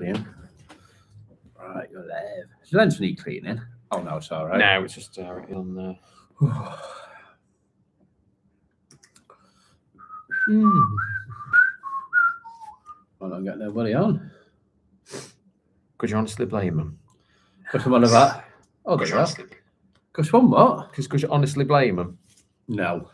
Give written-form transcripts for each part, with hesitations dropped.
Brilliant. Right, you're live. Is your lens need cleaning? Oh no, it's all right. No, it's just on there. I don't get nobody on. Could you honestly blame them? What's the one of that? Oh, there you are. Because one what? Could you honestly blame them? No.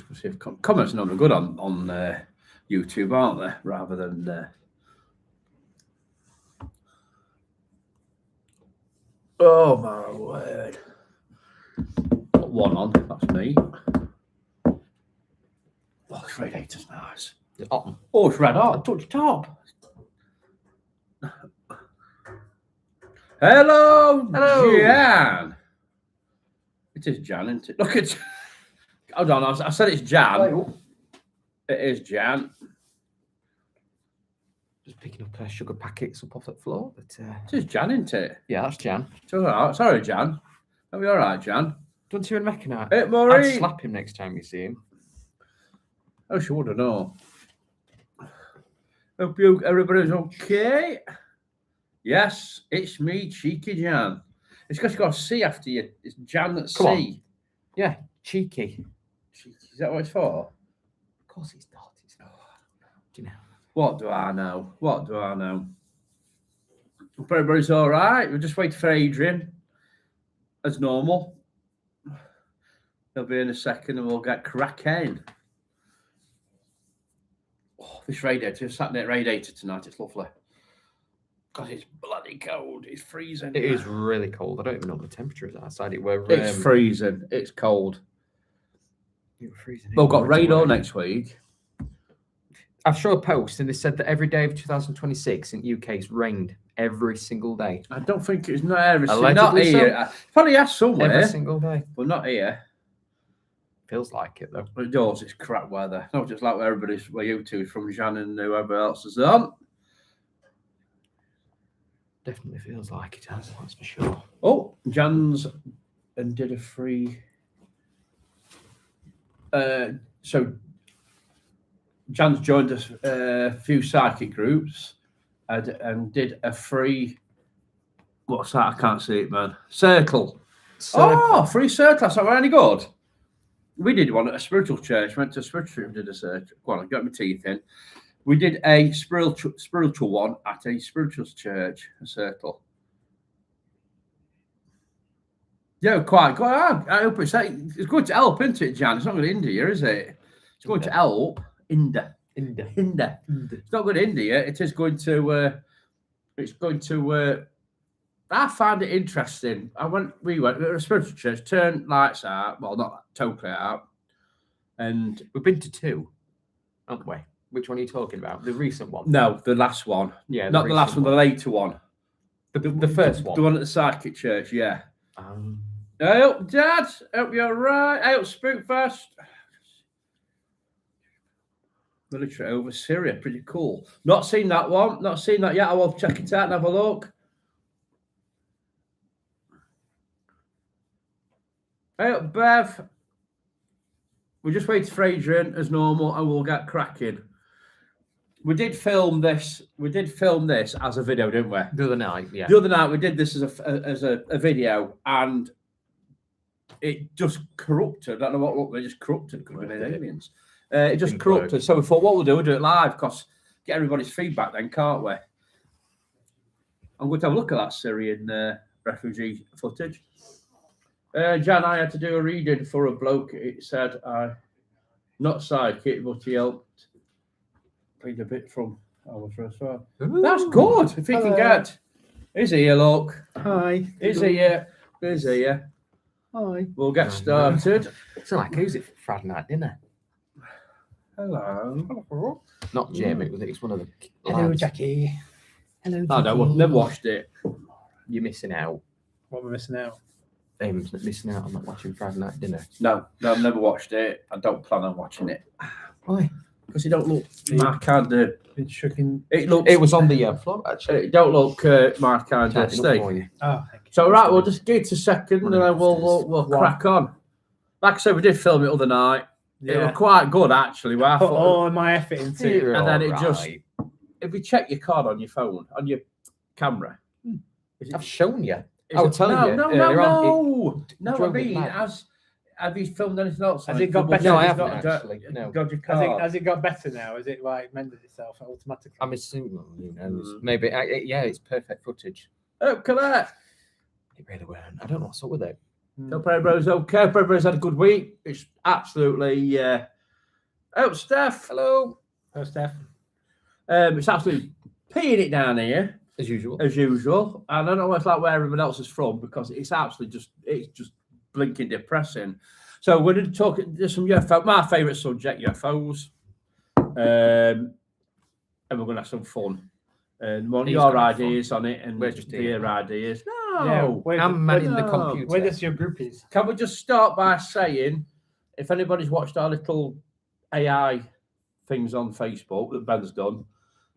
Let's see if comments are normally good on YouTube, aren't they? Rather than. Oh my word! Got one on. That's me. Oh, this radiator's nice. Oh, it's red hot. Touch the top. Hello, Jan. It is Jan, isn't it? Look at. Hold on, I said it's Jan. Hello. It is Jan. Just picking up sugar packets up off the floor. But, it is Jan, isn't it? Yeah, that's Jan. It's all right. Sorry, Jan. Are we all right, Jan? Don't you even recognise? Hey, Maureen. I'd slap him next time you see him. Oh, she would have known. Hope everybody's okay. Yes, it's me, Cheeky Jan. It's because you got a C after you. It's Jan that's C. On. Yeah, cheeky. Is that what it's for? Of course it's not. Do you know? What do I know? What do I know? Hope everybody's all right. We're just waiting for Adrian, as normal. He'll be in a second and we'll get cracking. Oh, this radiator, sat in that radiator tonight. It's lovely. God, it's bloody cold. It's freezing. It is really cold. I don't even know what the temperature is outside. It's freezing. It's cold. It was freezing. We've got rain all next week. I saw a post and they said that every day of 2026 in the UK it's rained every single day. I don't think it's not every single day. Allegedly Not here. Probably has somewhere. Every single day. But not here. Feels like it though. It does. It's crap weather. Not just like where everybody's, where you two from Jan and whoever else is on. Definitely feels like it has, that's for sure. Oh, Jan's and did a free. So Jan's joined a few psychic groups and did a free. What's that? I can't see it, man. Circle. Oh, free circle. That's not any good. We did one at a spiritual church. Went to a spiritual room, did a search. Go on, I got my teeth in. We did a spiritual one at a spiritual church, a circle. Yeah, quite. I hope it's going to help, isn't it, Jan? It's not going to hinder you, is it? It's going to help. Hinder. It's not going to hinder you. It is going to. It's going to. I find it interesting. We went to a spiritual church, turned lights out. Well, not totally out. And we've been to two, haven't we? Which one are you talking about? The recent one? No, the last one. Yeah, not the last one, the later one. The first one. The one at the psychic church, yeah. Hey up, Dad. Hope you're right. Hey up, Spookfest. Military over Syria, pretty cool. Not seen that one. Not seen that yet. I will check it out and have a look. Hey up, Bev. We're just waiting for Adrian as normal and we'll get cracking. We did film this as a video, didn't we? The other night, yeah. The other night we did this as a video and it just corrupted. I don't know what they just corrupted. Could have been aliens. It just corrupted. So we thought, what we'll do it live because get everybody's feedback then, can't we? I'm going to have a look at that Syrian refugee footage. Jan, I had to do a reading for a bloke. It said, not psychic, but he helped read a bit from our first one. That's good. If he can get. Is he here, look? Hi. Is he here? Is he here? Hi. We'll get started. So, like, who's it for Friday night dinner? Hello. Not Jim, it's one of the. Hello, Jackie. Hello, Jackie. I don't. Never watched it. You're missing out. What am I missing out? Missing out on not watching Friday night dinner. No, I've never watched it. I don't plan on watching it. Why? Because it don't look my kind of. It was on the floor actually. It don't look my kind of thing. Oh, thank you. So right, we'll just give it a second and then we'll crack on. like I said, we did film it the other night. It was quite good, actually. Where I Put thought, all of my effort into it. You're and then it all just- right. if you check your card on your phone, on your camera, is I've shown you. is I'll it- tell no, you No, earlier on, no. I drove it mean, mad. have you filmed anything else? Has on it got Double better? check No, I it's haven't not actually, no. Dodgy Has card. it got better now? Has it like mended itself automatically? I'm assuming, who knows? Maybe, yeah, it's perfect footage. Oh, correct. It really weren't. I don't know what's up with it. No, Bro's okay. Bro's had a good week. It's absolutely. Oh, Steph. Hello. Oh, Steph. It's absolutely peeing it down here As usual. as usual. I don't know where everyone else is from because it's absolutely just blinking depressing. So we're going to talk. There's some UFO. My favourite subject, UFOs, and we're going to have some fun. And want He's your gonna have fun. ideas on it, and We're just their here. ideas. Yeah, No. I'm manning the no. computer. Where does your groupies? Can we just start by saying, if anybody's watched our little AI things on Facebook that Ben's done,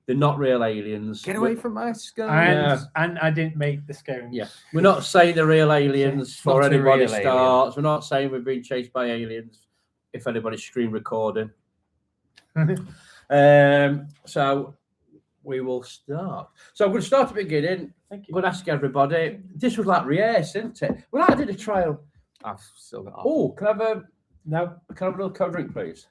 they're not real aliens. Get away from my skull. And I didn't make the scones. Yeah, we're not saying they're real aliens before Not a anybody real alien. starts. We're not saying we've been chased by aliens. If anybody's screen recording, so we will start. So I'm going to start at the beginning. Thank I'm you. going to ask everybody. This was like rehearsed, isn't it? Well, I did a trial. I've still got. Oh, can I have a No. little cold drink, please?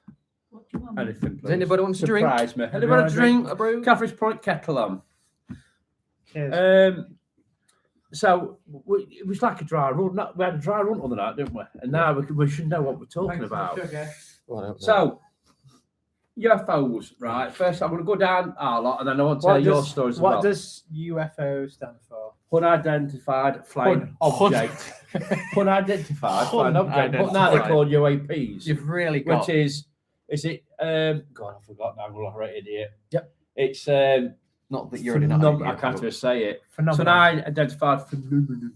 Anything, please. Does anybody want to drink? Surprise me. Anybody Anybody want a drink? A brew? Catherine's point kettle on. Cheers. So it was like a dry run. We had a dry run on the night, didn't we? And now we should know what we're talking about. Well, I don't know. So, UFOs, right? First, I'm going to go down our lot, and then I want to tell your stories what about does UFO stand for? unidentified flying object. Unidentified flying object. But now they're Unidentified. called UAPs, You've really got. which is it? God, I forgot now. I'm a right idiot. Yep. It's Not that you're in an I can't even say it. It's an Phenomenal. unidentified phenomenon.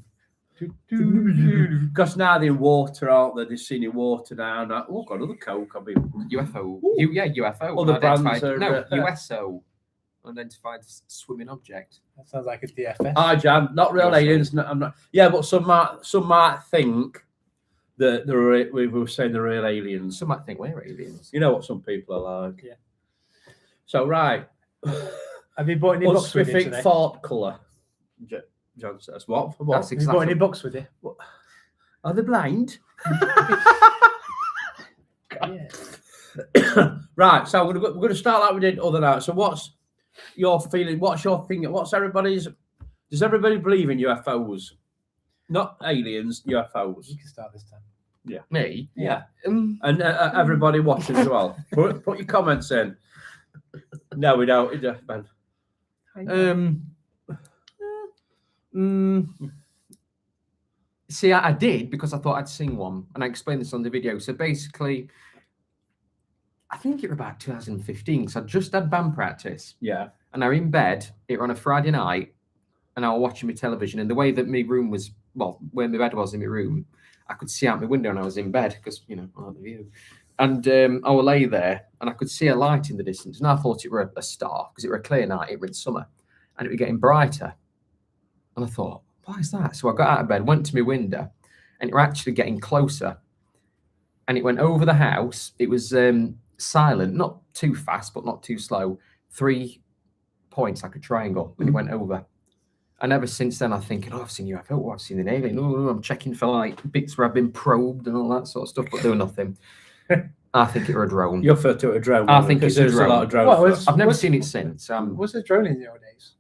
Because now they're in water, aren't they? They're seen in water now. Like, oh, got another Coke. I'll be UFO. Ooh. UFO. Other brands unidentified- are, No, USO. Unidentified swimming object. That sounds like a DFS. Hi, Jan. Not real UFO. aliens. No, I'm not. Yeah, but some might think that we were saying they're real aliens. Some might think we're aliens. You know what some people are like. Yeah. So right. Have you bought any What's books we with you think today? fort colour? John says what? For what? That's Have you bought any exactly. books with you? Are they blind? Yeah. Right. So we're going to start like we did the other night. So what's your feeling? What's your thing? What's everybody's? Does everybody believe in UFOs? Not aliens, UFOs. You can start this time. Me? Yeah. Um, And everybody watching as well. Put your comments in. No, we don't. Ben. See, I did because I thought I'd seen one, and I explained this on the video. So basically, I think it was about 2015 because I just had band practice, Yeah. and I was in bed. It was on a Friday night, and I was watching my television. And the way that my room was, well, where my bed was in my room, I could see out my window, and I was in bed because I had the view. And I would lay there, and I could see a light in the distance, and I thought it were a star because it were a clear night. It was in summer, and it was getting brighter. And I thought, why is that? So I got out of bed, went to my window, and it were actually getting closer. And it went over the house. It was silent, not too fast, but not too slow. 3 points like a triangle, and it went over. And ever since then, I'm thinking, I've seen UFO, I've seen an alien. Oh, I'm checking for like bits where I've been probed and all that sort of stuff, but there nothing. I think it were a drone. You're referred to a drone. I think it's a there's a drone. lot of drones. What for was- that. I've never What's- seen it since. What's a drone in nowadays?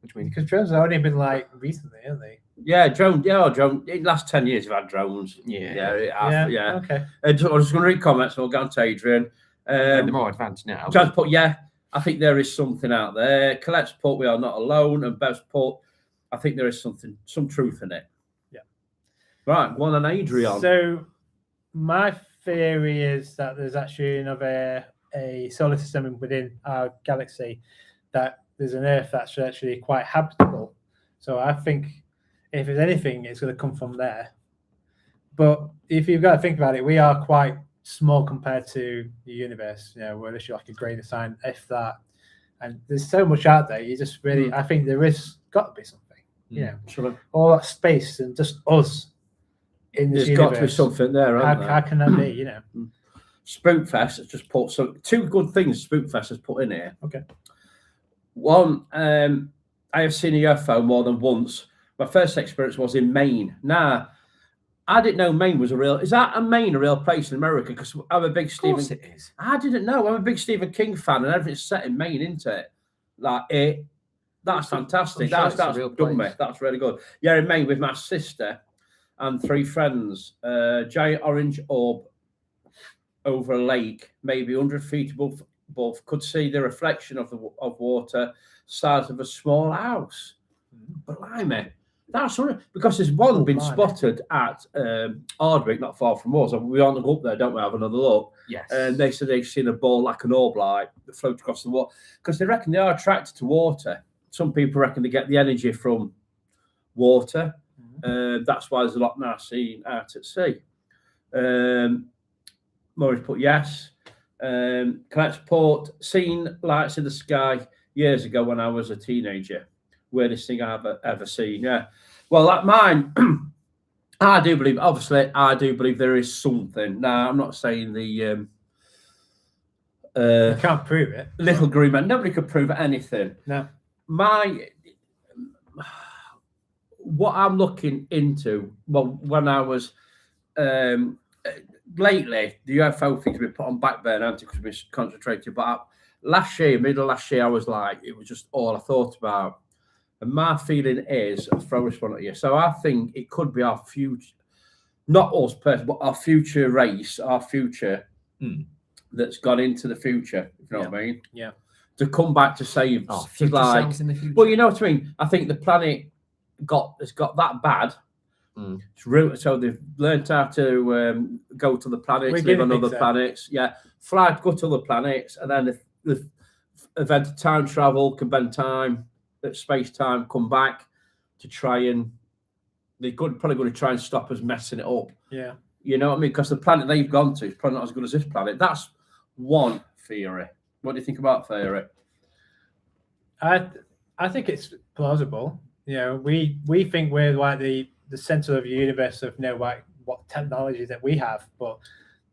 What do you mean? Because drones have only been like recently, haven't they? Yeah, drone. Yeah, drone. In the last 10 years, we've had drones. Yeah. Yeah, it has, yeah. Okay. I'm just going to read comments and we'll get on to Adrian. They're more advanced now. John's put, yeah, I think there is something out there. Colette's put, we are not alone. And Bev's put, I think there is some truth in it. Yeah. Right, go on then, Adrian. So my theory is that there's actually a solar system within our galaxy, that there's an Earth that's actually quite habitable. So I think if there's anything, it's going to come from there. But if you've got to think about it, we are quite small compared to the universe. We're literally like a grain of sand, if that. And there's so much out there. You just really, I think there is got to be something. Sure. All that space and just us in this There's got to be universe. something there, How, hasn't there? how can that be? You know. Spookfest has just put two good things Spookfest has put in here. Okay. One, I have seen a UFO more than once. My first experience was in Maine. Now, I didn't know Maine was a real. Is that Maine a real place in America? Because I'm a big Of course Stephen. it is. I didn't know. I'm a big Stephen King fan, and everything's set in Maine, isn't it? Like it. That's fantastic. I'm sure That's it's a real done me. place. That's really good. Yeah, in Maine with my sister and 3 friends. Giant orange orb over a lake, maybe 100 feet above. Could see the reflection of water, size of a small house. Blimey. That's because there's one been blimey. spotted at Ardwick, not far from us. We want to go up there, don't we? Have another look. Yes. And they said they've seen a ball like an orb light that floats across the water because they reckon they are attracted to water. Some people reckon they get the energy from water. That's why there's a lot now seen out at sea. Maurice put yes. Collects Port, seen lights in the sky years ago when I was a teenager. Weirdest thing I've ever seen. Yeah. Well, like mine, I do believe. Obviously, I do believe there is something. Now, I'm not saying the You can't prove it. little green man. Nobody could prove anything. No. What I'm looking into. Well, when I was lately, the UFO thing's been put on back burner because we've been concentrated. But last year, middle of last year, I was like, it was just all I thought about. And my feeling is, I'll throw this one at you. So I think it could be our future, not us personally, but our future race, our future that's gone into the future. If you know what I mean? Yeah. To come back to save, Future like, selves in the future. well, you know what I mean. I think the planet has got that bad. It's real, so they've learned how to go to the planets, live on other planets. Yeah, fly, go to other planets, and then the event of time travel can bend time, space time, come back to try and probably going to try and stop us messing it up. Yeah. You know what I mean? Because the planet they've gone to is probably not as good as this planet. That's one theory. What do you think about theory? I think it's plausible. You know, we think we're like the center of the universe of like what technology that we have, but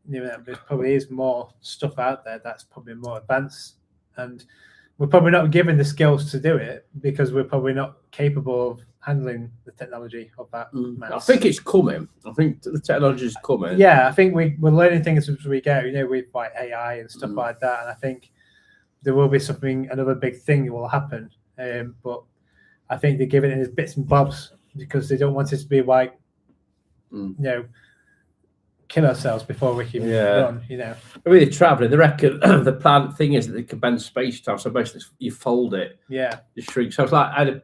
you know, there probably is more stuff out there that's probably more advanced, and we're probably not given the skills to do it because we're probably not capable of handling the technology of that. I think it's coming. I think the technology is coming. Yeah, I think we're learning things as we go. You know, with like AI and stuff like that, and I think there will be another big thing that will happen. But I think they're giving it as bits and bobs because they don't want it to be like, you know, kill ourselves before we can run. You know, really traveling. They reckon the plan thing is that they can bend space time. So basically, you fold it. Yeah. You shrink. So it's like I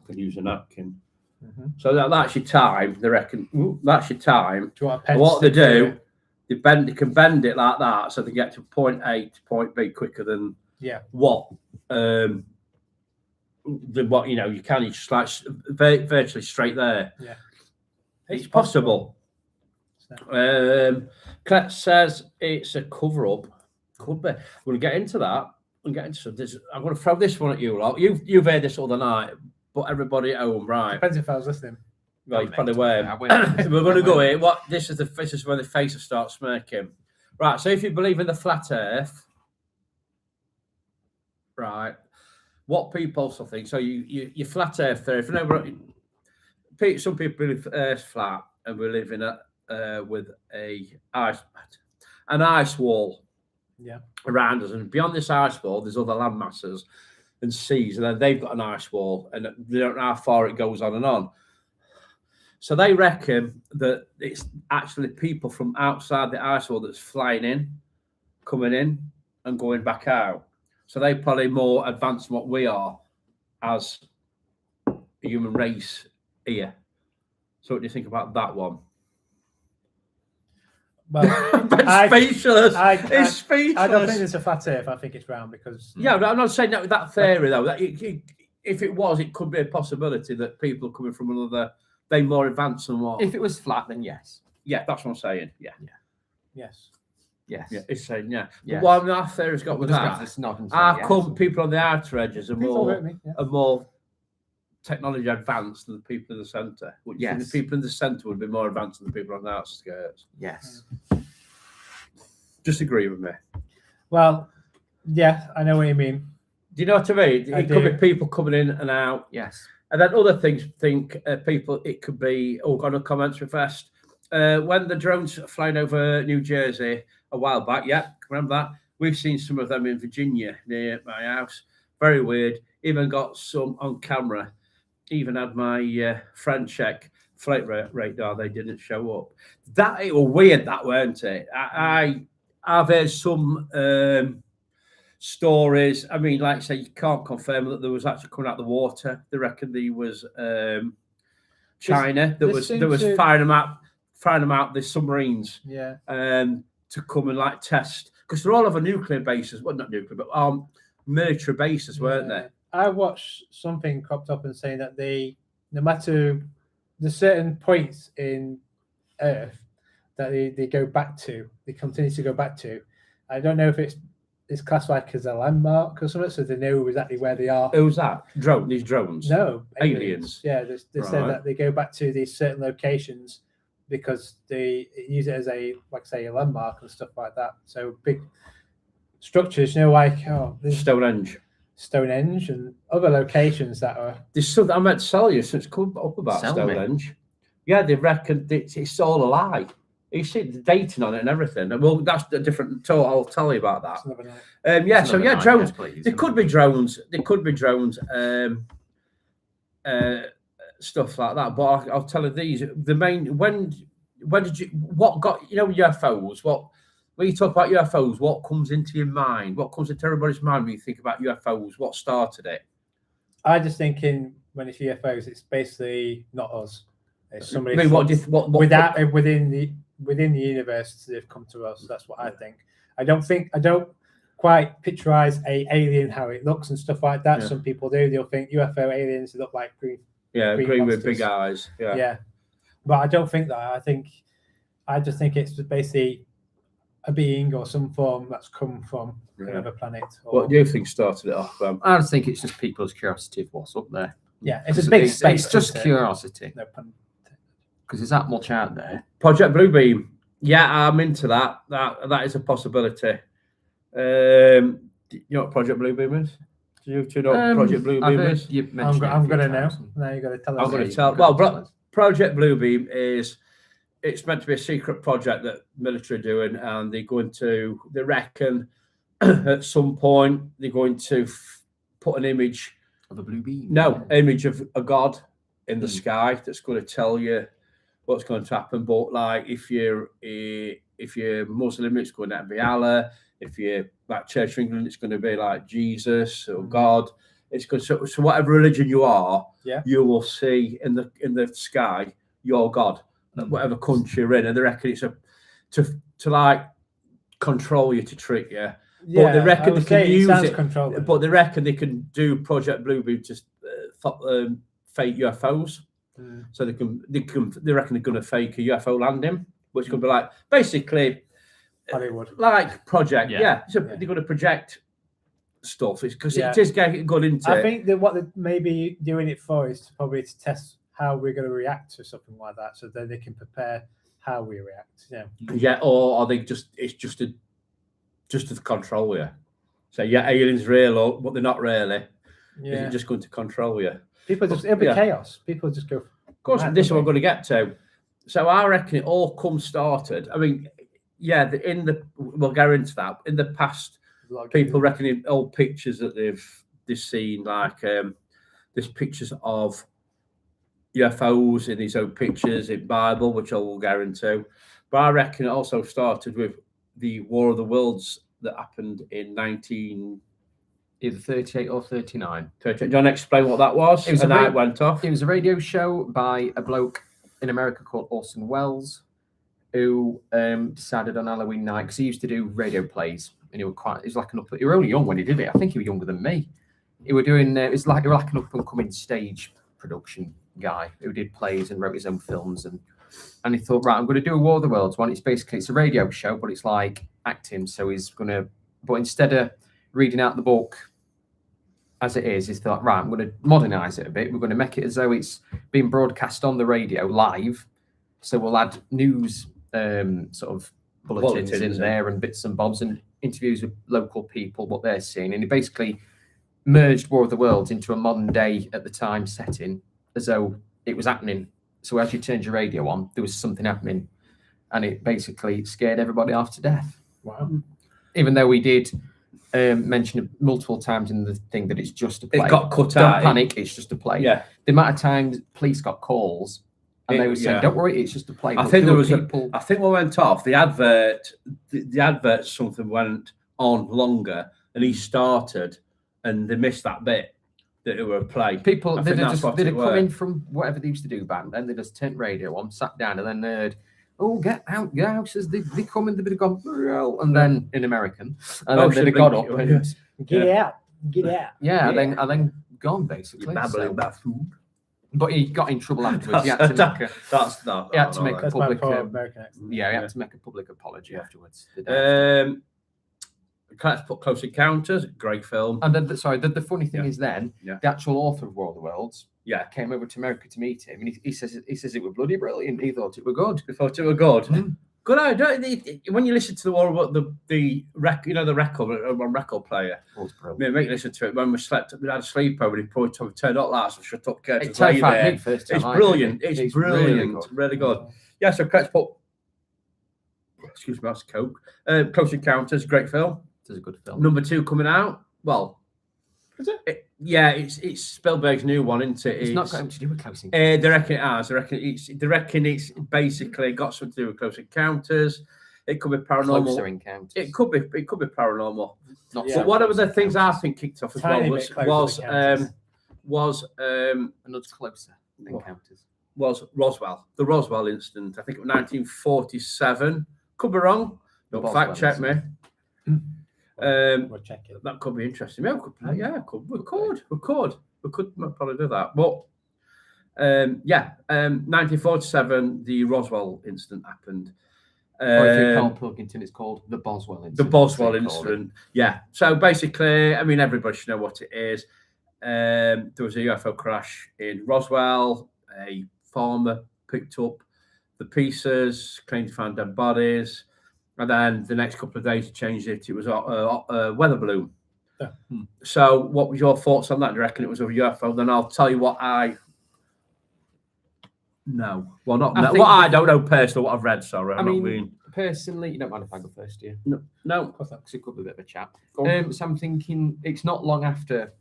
can use a napkin. So that's your time. They reckon that's your time. Do you want a pen? And what they do, they can bend it like that, so they get to point A to point B quicker than what you know you can. You just like virtually straight there. Yeah, it's possible. Clet says it's a cover up. Could be. We'll get into that. We'll get into this. I'm going to throw this one at you lot. You've heard this all the night, but everybody at home, right? Depends if I was listening. Well, you probably were. We're going to go here. This is when the faces start smirking. Right. So if you believe in the flat Earth, right? What people also think. So you flat Earth there. If you know, some people believe Earth's flat, and we live in with an ice wall around us, and beyond this ice wall there's other land masses and seas, and then they've got an ice wall, and they don't know how far it goes on and on. So they reckon that it's actually people from outside the ice wall that's flying in, coming in and going back out. So they're probably more advanced than what we are as a human race here. So what do you think about that one? Well, speechless. It's speechless. I don't think it's a flat Earth. I think it's round because. Yeah, I'm not saying that theory though. That if it was, it could be a possibility that people coming from another, they're more advanced than what. If it was flat, then yes. Yeah, that's what I'm saying. Yeah. Yes. Yes. Yeah, it's saying yeah. Yes. But what our theory's got with that, people on the outer edges are more technology advanced than the people in the centre. Which Yes. the people in the centre would be more advanced than the people on the outskirts. Yes. Just agree with me. Well, yeah, I know what you mean. Do you know what I mean? I It could be do. people coming in and out. Yes. And then other things people, it could be, got a comments fest. When the drones flying over New Jersey a while back, yeah, remember that? We've seen some of them in Virginia near my house. Very weird. Even got some on camera. Even had my friend check flight radar. They didn't show up. That it was weird, that weren't it? I've heard some stories. I mean, like I say, you can't confirm that there was actually coming out of the water. They reckon there was China that was firing them out the submarines. Yeah. To come and like test, because they're all over nuclear bases. Well, not nuclear, but military bases, weren't they? I watched something cropped up and saying that no matter the certain points in Earth that they go back to, they continue to go back to. I don't know if it's classified as a landmark or something, so they know exactly where they are. Who's that? These drones? No, aliens. Yeah, they said that they go back to these certain locations because they use it as a landmark and stuff like that. So big structures, like Stonehenge and other locations that are. There's something I meant to tell you since come up about Stonehenge. Yeah, they reckon it's all a lie. You see the dating on it and everything. Well, that's a different talk. I'll tell you about that. Drones. There could be drones. There could be drones. Stuff like that. But I'll tell you these. The main when did you UFOs? When you talk about UFOs, what comes into your mind? What comes into everybody's mind when you think about UFOs? What started it? I just thinking when it's UFOs, it's basically not us. It's somebody. I mean, within the universe, they've come to us. That's what I think. I don't quite picturize a alien how it looks and stuff like that. Yeah. Some people do. They'll think UFO aliens look like green. Yeah, green green with monsters. big eyes. Yeah. Yeah, but I don't think that. I just think it's basically a being or some form that's come from another planet. What do you think started it off? I just think it's just people's curiosity of what's up there. Yeah, it's a big space. It's just curiosity. No pun. Because there's that much out there. Project Bluebeam. Yeah, I'm into that. That is a possibility. You know what Project Bluebeam is? Do you know what Project Bluebeam is? I'm going to know. Now you've got to tell us. I'm going to tell. Well, Project Bluebeam it's meant to be a secret project that military are doing, and they reckon at some point they're going to put an image of a blue beam. No, image of a god in the sky that's going to tell you what's going to happen. But like if you're Muslim, it's going to be Allah. If you're like Church of England, it's going to be like Jesus or God. It's good. So whatever religion you are, you will see in the sky your God, whatever country you're in, and they reckon it's to like control you, to trick you. Yeah, but they reckon they can use it. Controlling. But they reckon they can do Project Bluebeam to fake UFOs. So they reckon they're going to fake a UFO landing, which could be like basically Hollywood, like project. Yeah. So they're going to project stuff. It's because it is getting good into. I think that what they may be doing it for is probably to test how we're going to react to something like that, so that they can prepare how we react. Yeah. Or are they just to control you? So aliens real, but they're not really. Yeah. They're just going to control you. It'll be chaos. People just go. Of course, this is what I'm going to get to. So I reckon it all started. I mean, we'll go into that. In the past, people reckon old pictures that they've seen, like there's pictures of UFOs in these old pictures in Bible, which I will go into. But I reckon it also started with the War of the Worlds that happened in either 38 or 39. Do you want to explain what that was? It went off. It was a radio show by a bloke in America called Orson Welles, who decided on Halloween night, because he used to do radio plays, and he was only young when he did it. I think he was younger than me. He were doing it was like an up and coming stage production guy who did plays and wrote his own films, and he thought, right, I'm going to do a War of the Worlds one. It's a radio show, but it's like acting. So he's going to, but instead of reading out the book as it is thought, right, I'm going to modernise it a bit. We're going to make it as though it's being broadcast on the radio live. So we'll add news sort of bulletins in there and bits and bobs and interviews with local people, what they're seeing. And it basically merged War of the Worlds into a modern day at the time setting as though it was happening. So as you turned your radio on, there was something happening. And it basically scared everybody off to death. Wow. Even though we did mention it multiple times in the thing that it's just a play. It got cut Don't out. panic, it's just a play. Yeah. The amount of times police got calls and they were saying, don't worry, it's just a play. I But think there was people... I think what went off, the advert, the advert, something went on longer and he started and they missed that bit that it were a play. People, I they'd think that's what have it come were. in from whatever they used to do back then. They just turned radio on, sat down and then heard, oh, get out, as they come in, they'd have gone, "Well," and then in American, and then they'd have got up and Get out. and then gone basically. Babbling So- about food. but he got in trouble afterwards. He had to make a, That's not. he had to make a That's my public, poor American accent. he had to make a public apology afterwards. Let's put Close Encounters. Great film. And then, the funny thing is then, Yeah. the actual author of War of the Worlds Yeah. came over to America to meet him, and he says it was bloody brilliant. He thought it were good. We thought it were good. Mm. Good idea. When you listen to the War about the record player, Oh, it's brilliant. me make listen to it when we slept. We had a sleepover. And he probably told me turned up lights and shut up It curtains. lay terrified there. me first time. It's I did brilliant. it. It's really brilliant. Really good. good. Yeah. So let's put. Excuse me, that's Coke. Close Encounters. Great film. It's a good film. Number 2 coming out. Well, Is it? Yeah, it's Spielberg's new one, isn't it? It's not got anything to do with Close They Encounters. reckon it has. They reckon it's basically got something to do with Close Encounters. It could be paranormal. Closer Encounters. It could be paranormal. Not Yeah. so But one of close the things I encounters. think kicked off as Tiny well bit closer to was Another closer encounters. Roswell, the Roswell incident. I think it was 1947. Could be wrong. The Don't Boswell fact check me. We'll check it. That could be interesting. Yeah, we could play. Yeah, we could probably do that. But 1947, the Roswell incident happened. Or if you call Pilkington, it's called the Boswell incident. The Boswell they call it. incident. Yeah. So basically, I mean, everybody should know what it is. There was a UFO crash in Roswell. A farmer picked up the pieces, claimed to find dead bodies, and then the next couple of days he changed it. It was a weather balloon. Yeah. So, what was your thoughts on that? Do you reckon it was a UFO? Then I'll tell you what I know. Well, not I know. think- What I don't know personally. What I've read. Sorry, I I'm not mean, being. personally, you don't mind if I go first, do you? No. Because it could be a bit of a chat. Go on. So I'm thinking it's not long after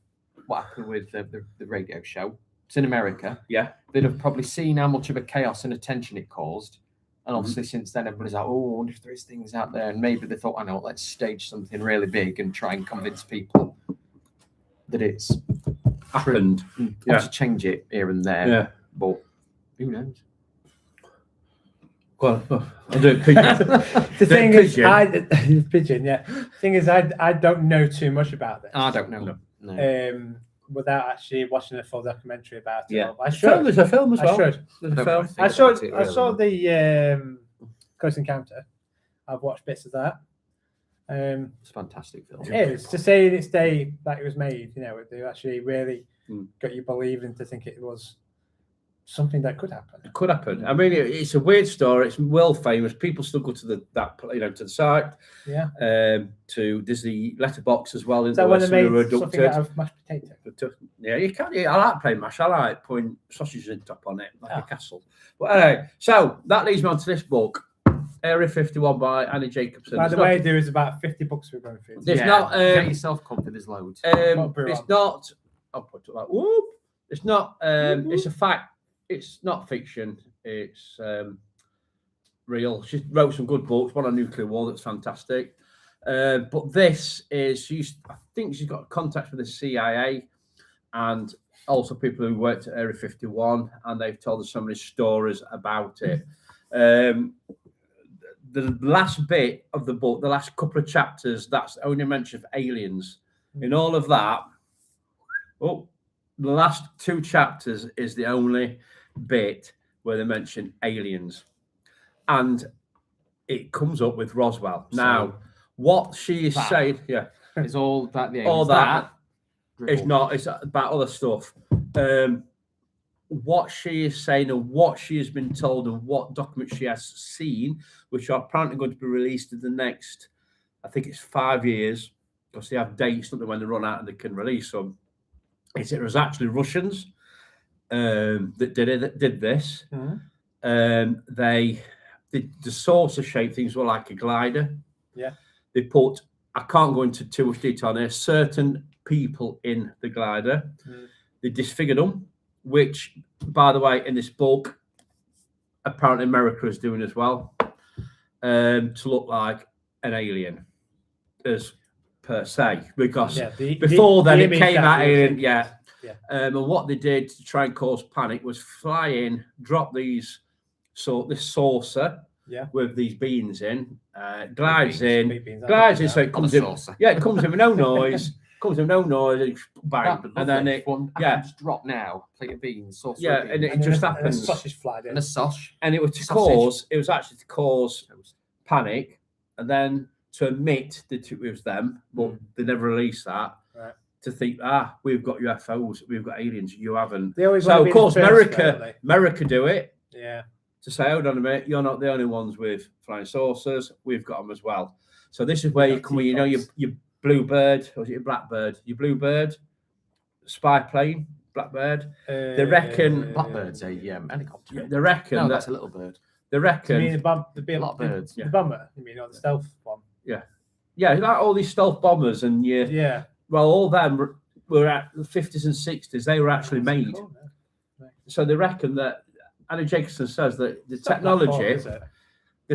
what happened with the radio show. It's in America. Yeah. They'd have probably seen how much of a chaos and attention it caused. And obviously, since then, everybody's like, oh, I wonder if there is things out there. And maybe they thought, I know, what, let's stage something really big and try and convince people that it's Happened. yeah. To change it here and there. Yeah. But who knows? Well, I'll do it. Pigeon. The thing is, pigeon. pigeon. Yeah. Thing is, I don't know too much about this. I don't know. No. Without actually watching a full documentary about it. Yeah. I should. There's a film as well. I should. There's a Don't film. think I saw. about it, I saw really. the Close Encounter. I've watched bits of that. It's a fantastic film. It is to say in its day that it was made. You know, they actually really Mm. got you believing to think it was something that could happen. It could happen. I mean, it's a weird story. It's world famous. People still go to the site. Yeah. To Disney Letterbox as well. Is that when they made something abducted. out of mashed potato? Yeah, you can. Yeah, I like playing mash. I like putting sausages in top on it, like Ah. a castle. But anyway, so that leads me on to this book, Area 51 by Annie Jacobson. By It's the not- way, there is about 50 books we're going through. It's not, get yourself comfy. There's loads. it's not. I'll put it like whoop. It's not. It's a fact. It's not fiction. It's real. She wrote some good books. One on nuclear war that's fantastic. But this is. I think she's got contacts with the CIA and also people who worked at Area 51, and they've told us so many stories about it. The last bit of the book, the last couple of chapters, that's only mention of aliens. In all of that, the last 2 chapters is the only bit where they mention aliens. And it comes up with Roswell. So now, what she is that- saying, yeah, It's all that. The all aliens. that, It's not. It's about other stuff. What she is saying and what she has been told and what documents she has seen, which are apparently going to be released in the next, I think it's 5 years, because they have dates, don't they, when they run out and they can release them. It was actually Russians that did this. The saucer shaped things were like a glider. Yeah. They put, I can't go into too much detail on here, certain people in the glider. They disfigured them, which, by the way, in this book, apparently America is doing as well, to look like an alien, as per se, because before then it came out alien, and what they did to try and cause panic was fly in, drop this saucer with these beans in, glides in, so it comes in, it comes in with no noise. Comes with no noise, bang, and then it, just drop now, plate of beans, sauce, and it just happens. And a sausage flied in. And a sauce, and it was to cause. It was actually to cause panic, and then to admit that it was them, but they never released that. Right. To think, we've got UFOs, we've got aliens, you haven't. They always So of course, America do it. Yeah. To say, hold on a minute, you're not the only ones with flying saucers. We've got them as well. So this is where you come. You know, your Bluebird, or is it your Blackbird? Your Bluebird, spy plane, Blackbird. They reckon Blackbird's a helicopter. They reckon no, that's a little bird. They reckon. You mean a lot of birds. The bomber. You mean on the stealth one? Yeah, like all these stealth bombers and well, all them were at the 50s and 60s. They were actually made. Cool, right. So they reckon that Annie Jacobson says that the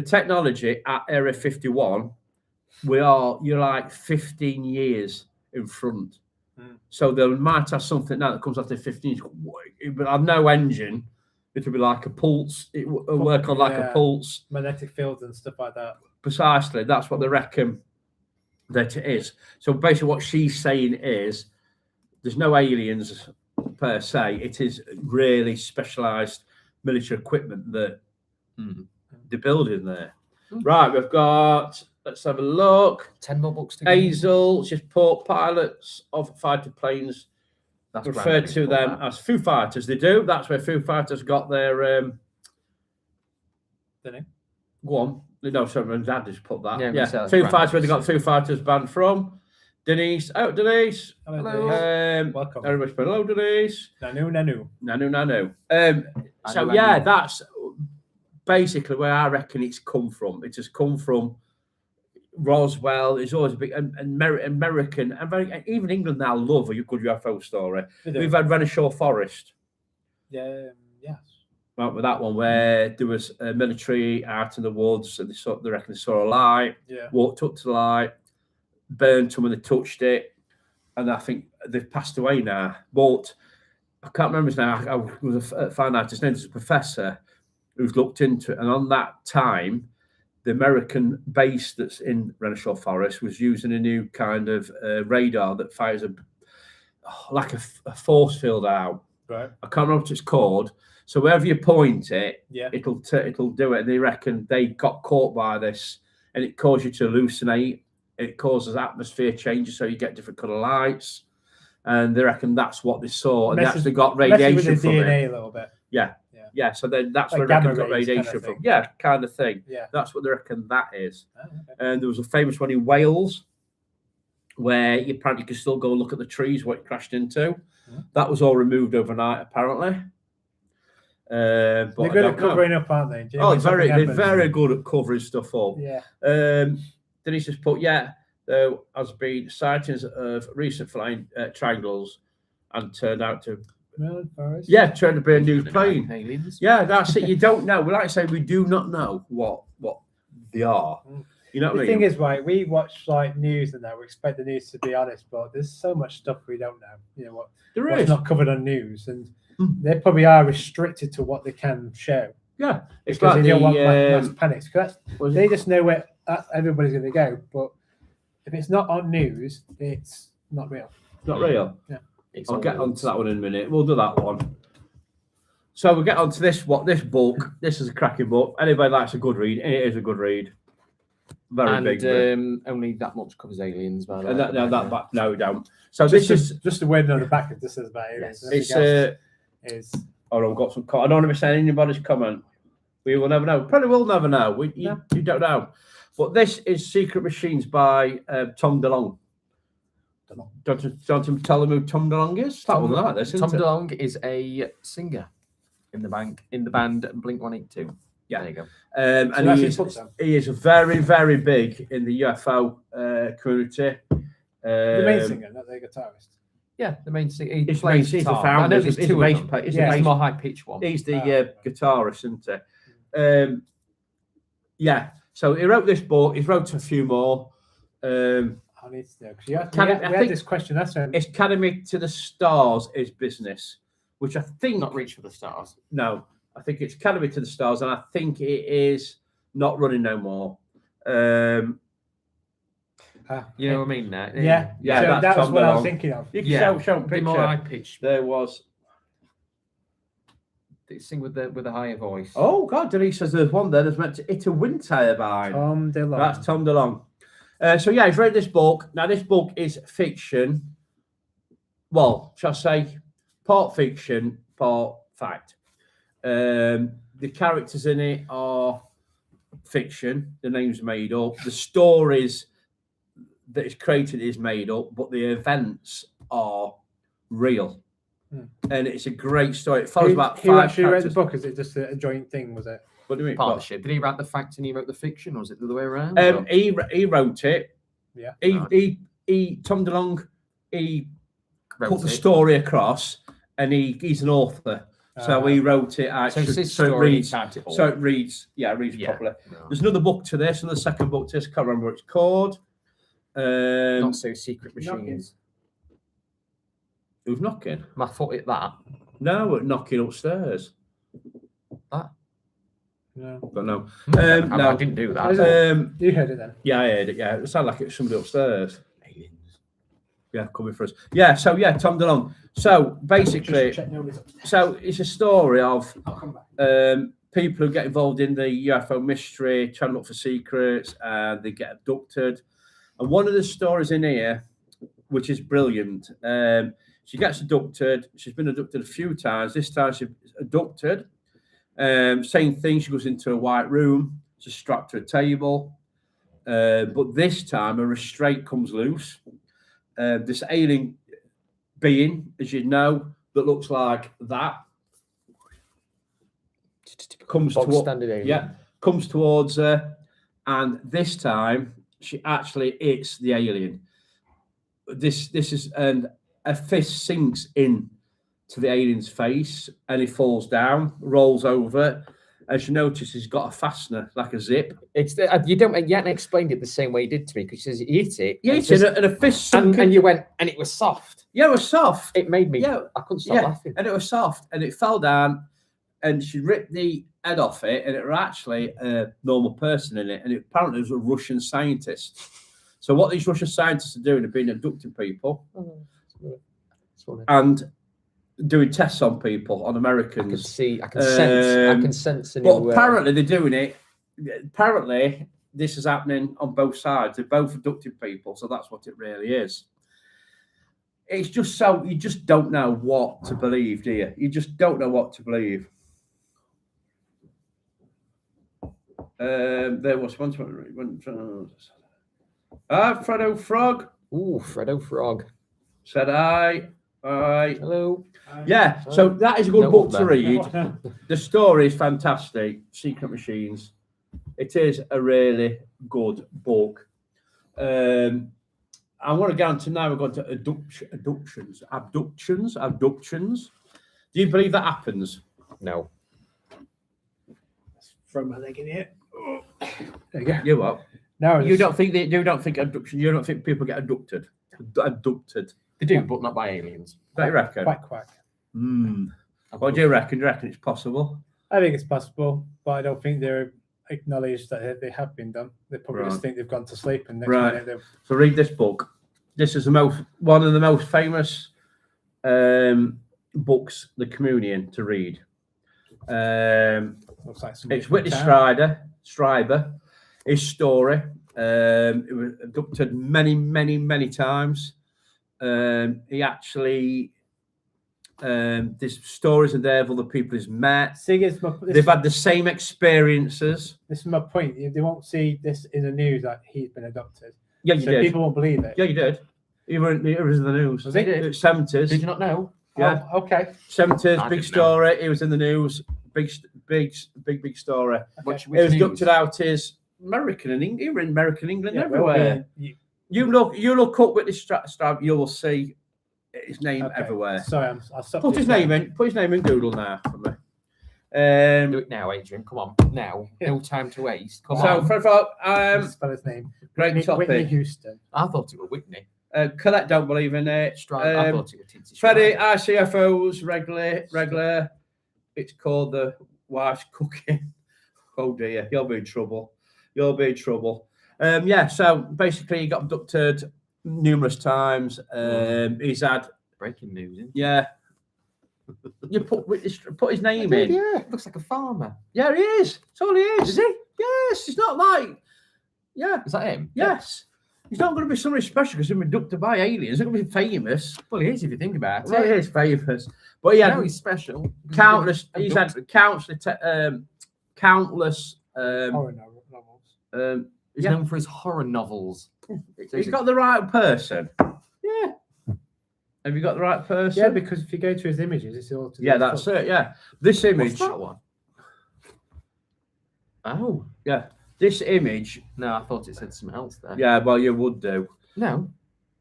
technology at Area 51. You're like 15 years in front. So they might have something now that comes after 15 years. It will have no engine. It'll be like a pulse. It will work on like a pulse. Magnetic fields and stuff like that. Precisely. That's what they reckon that it is. So basically what she's saying is there's no aliens per se. It is really specialised military equipment that they're building there. Right, we've got... Let's have a look. 10 more books to go. Hazel just put pilots of fighter planes. That's referred to them as Foo Fighters. They do. That's where Foo Fighters got their. Go on. No, sorry, my dad just put that. Yeah. Foo Fighters, where they got Foo Fighters band from. Denise. Oh, Denise. Hello. Welcome. Everybody, hello, Denise. Nanu. So that's basically where I reckon it's come from. It has come from Roswell. It's always a big American and even England now love a good UFO story. We've had Renishaw Forest. Yes. Right, with that one where there was a military out in the woods and they reckon they saw a light. Walked up to the light, burned them when they touched it, and I think they've passed away now. But I can't remember his name. I was found out his name is a professor who's looked into it, and on that time, the American base that's in Renishaw Forest was using a new kind of radar that fires like a force field out. Right. I can't remember what it's called. So wherever you point it, yeah, it'll do it. And they reckon they got caught by this, and it causes you to hallucinate. It causes atmosphere changes, so you get different colour lights. And they reckon that's what they saw, and they actually got radiation from DNA it. A little bit. Yeah. So then that's like where they got radiation kind of from. Yeah, kind of thing. Yeah. That's what they reckon that is. Oh, okay. And there was a famous one in Wales where you apparently could still go look at the trees what it crashed into. That was all removed overnight, apparently. But they're good at covering up, aren't they? They're very good at covering stuff up. Yeah. Denise just put, there has been sightings of recent flying triangles and turned out to turned to be a new plane. Aliens. Yeah, that's it. You don't know. Like I say, we do not know what they are. You know what I mean? The thing is, right, we watch like news and that, we expect the news to be honest, but there's so much stuff we don't know. You know what's not covered on news, and they probably are restricted to what they can show. Yeah, it's because like they don't want mass panics. Because they just know where everybody's going to go, but if it's not on news, it's not real. It's not real. Yeah. I'll get onto that one in a minute. We'll do that one. So we'll get onto this book. This is a cracking book. Anybody likes a good read, it is a good read. very and big. But- only that much covers aliens. By the and way, that, at the back that, there. no, we don't. So this is just the word on the back of this is about aliens. Yes. Nothing it's else is oh, I've got some. I don't want to be saying anybody's comment. We will never know. Probably will never know. You don't know. But this is Secret Machines by Tom DeLonge. Don't you tell them who Tom DeLonge is? That one like this, Tom isn't it? DeLonge is a singer in the band Blink 182. Yeah. There you go. And So that's he his is, book then? he is very, very big in the UFO community. The main singer, not the guitarist. Yeah, the main singer. He He's plays the guitar. founder. I know there's He's two the of bass them. player. He's Yeah. the He's bass. more high pitched one. He's the Okay. guitarist, isn't he? Yeah. So he wrote this book. He's wrote a few more. I need to know because I we think- had this question last time. It's Academy to the Stars is business, which I think Not Reach for the Stars. no, I think it's Academy to the Stars, and I think it is not running no more. You know what I mean? There. Yeah, Yeah, So that's that was Tom what I was DeLonge. thinking of. You can Yeah. show a The more picture. high pitched. There was. They sing with the higher voice. Oh God, Denise says there's one there that's meant to hit a wind turbine. Tom DeLonge. That's Tom DeLonge. So yeah, he's read this book. Now this book is fiction. Well, shall I say, part fiction, part fact. The characters in it are fiction. The name's made up. The stories that is created is made up, but the events are real. And it's a great story. It follows about Who five actually wrote the characters. book? Is it just a joint thing? Was it? What do you mean? Partnership. Did he write the fact and he wrote the fiction, or was it the other way around? He wrote it. Yeah. He Tom DeLonge, he Wrote put the it. story across, and he's an author, so he wrote it. So Actually, it's his so it story. reads. he typed it all. So it reads. Yeah, it reads Yeah. properly. No. There's another book to this, and the second book to this. Can't remember what it's called. Not so secret Knocking. machines. Who's knocking? My foot hit that. No, we're knocking upstairs. No. Don't know. I No. didn't do Is that. it? You heard it then. Yeah, I heard it. Yeah, it sounded like it's somebody upstairs. Aliens. Yeah, coming for us. Yeah, so yeah, Tom DeLonge. So basically, Just check nobody's upstairs. so it's a story of I'll come back. people who get involved in the UFO mystery, trying to look for secrets, and they get abducted. And one of the stories in here, which is brilliant, she gets abducted. She's been abducted a few times. This time she's abducted. Same thing. She goes into a white room. She's strapped to a table. But this time a restraint comes loose. This alien being, as you know, that looks like that, comes Bog towards standard alien. yeah, comes towards her, and this time she actually hits the alien. This is, and a fist sinks in to the alien's face, and he falls down, rolls over. As you notice, he's got a fastener like a zip. It's you haven't explained it the same way you did to me, because he says he hit it. Yeah, and it's just- and a fist sunk. and you went, and it was soft. Yeah, it was soft. It made me. Yeah, I couldn't stop yeah, laughing. and it was soft, and it fell down, and she ripped the head off it, and it was actually a normal person in it, and it apparently was a Russian scientist. So what these Russian scientists are doing, have been abducting people It's funny. and doing tests on people, on I can Americans. see. I can sense. I can sense. But apparently they're doing it. Apparently this is happening on both sides. They're both abducting people, so that's what it really is. It's just so you just don't know what to believe, do you? You just don't know what to believe. There was one. Fredo Frog Ooh, Fredo Frog. said hi. Hi. Hello. Yeah, so that is a good No, book to then. read. The story is fantastic. Secret Machines. It is a really good book. I want to go on to now. We're going to abductions. Do you believe that happens? No. Throw my leg in here. There you go. You what? No, You don't think that? You don't think abduction? You don't think people get abducted? Abducted? They do, but not by aliens. Don't you reckon? Quack quack. Hmm. What do you reckon? Do you reckon it's possible? I think it's possible, but I don't think they're acknowledged that they have been done. They probably Right. just think they've gone to sleep and next Right. minute they've So read this book. This is one of the most famous books, The Communion, to read. looks like somebody It's from Whitney town. Stryber. His story. He was abducted many times. He actually, there's stories in there of other people he's met. They've had the same experiences. This is my point. They won't see this in the news that he's been adopted. Yeah, you So did. people won't believe it. Yeah, you did. He was in the news. Was he? 70s. Did you not know? Yeah. Oh, okay. 70s, I big didn't know. story. He was in the news. Big story. Which He was news? abducted out his American and England. He was in American England Yeah, everywhere. well, You look up with this strap, you will see his name okay. everywhere. Sorry, I'll stop. Put this his now. name in. Put his name in Google now for me. Do it now, Adrian. Come on, now. No time to waste. Come So, on. Spell his name. great Whitney topic. Houston. I thought it was Whitney. Colette don't believe in it. I thought it was Tinsy Freddie, Strider. ICFOs regular. It's called the wife's cooking. Oh dear, you'll be in trouble. Yeah, so basically he got abducted numerous times. He's had Breaking news. Isn't it? yeah. You put his name Dude, in. yeah, looks like a farmer. Yeah, he is. That's all he is. Is he? Yes, it's not like yeah. Is that him? Yes. He's not going to be somebody special because he's been abducted by aliens. He's not going to be famous. Well, he is if you think about Well, he it. is famous. But he had No, he's special. countless. He's had Abducted. countless. Horror novels. He's yeah. known for his horror novels. He's got the right person. Yeah. Have you got the right person? Yeah, because if you go to his images, it's all. To Yeah, that's it. Yeah. This image. What's that one? Oh. Yeah. This image. No, I thought it said something else there. Yeah. Well, you would do. No,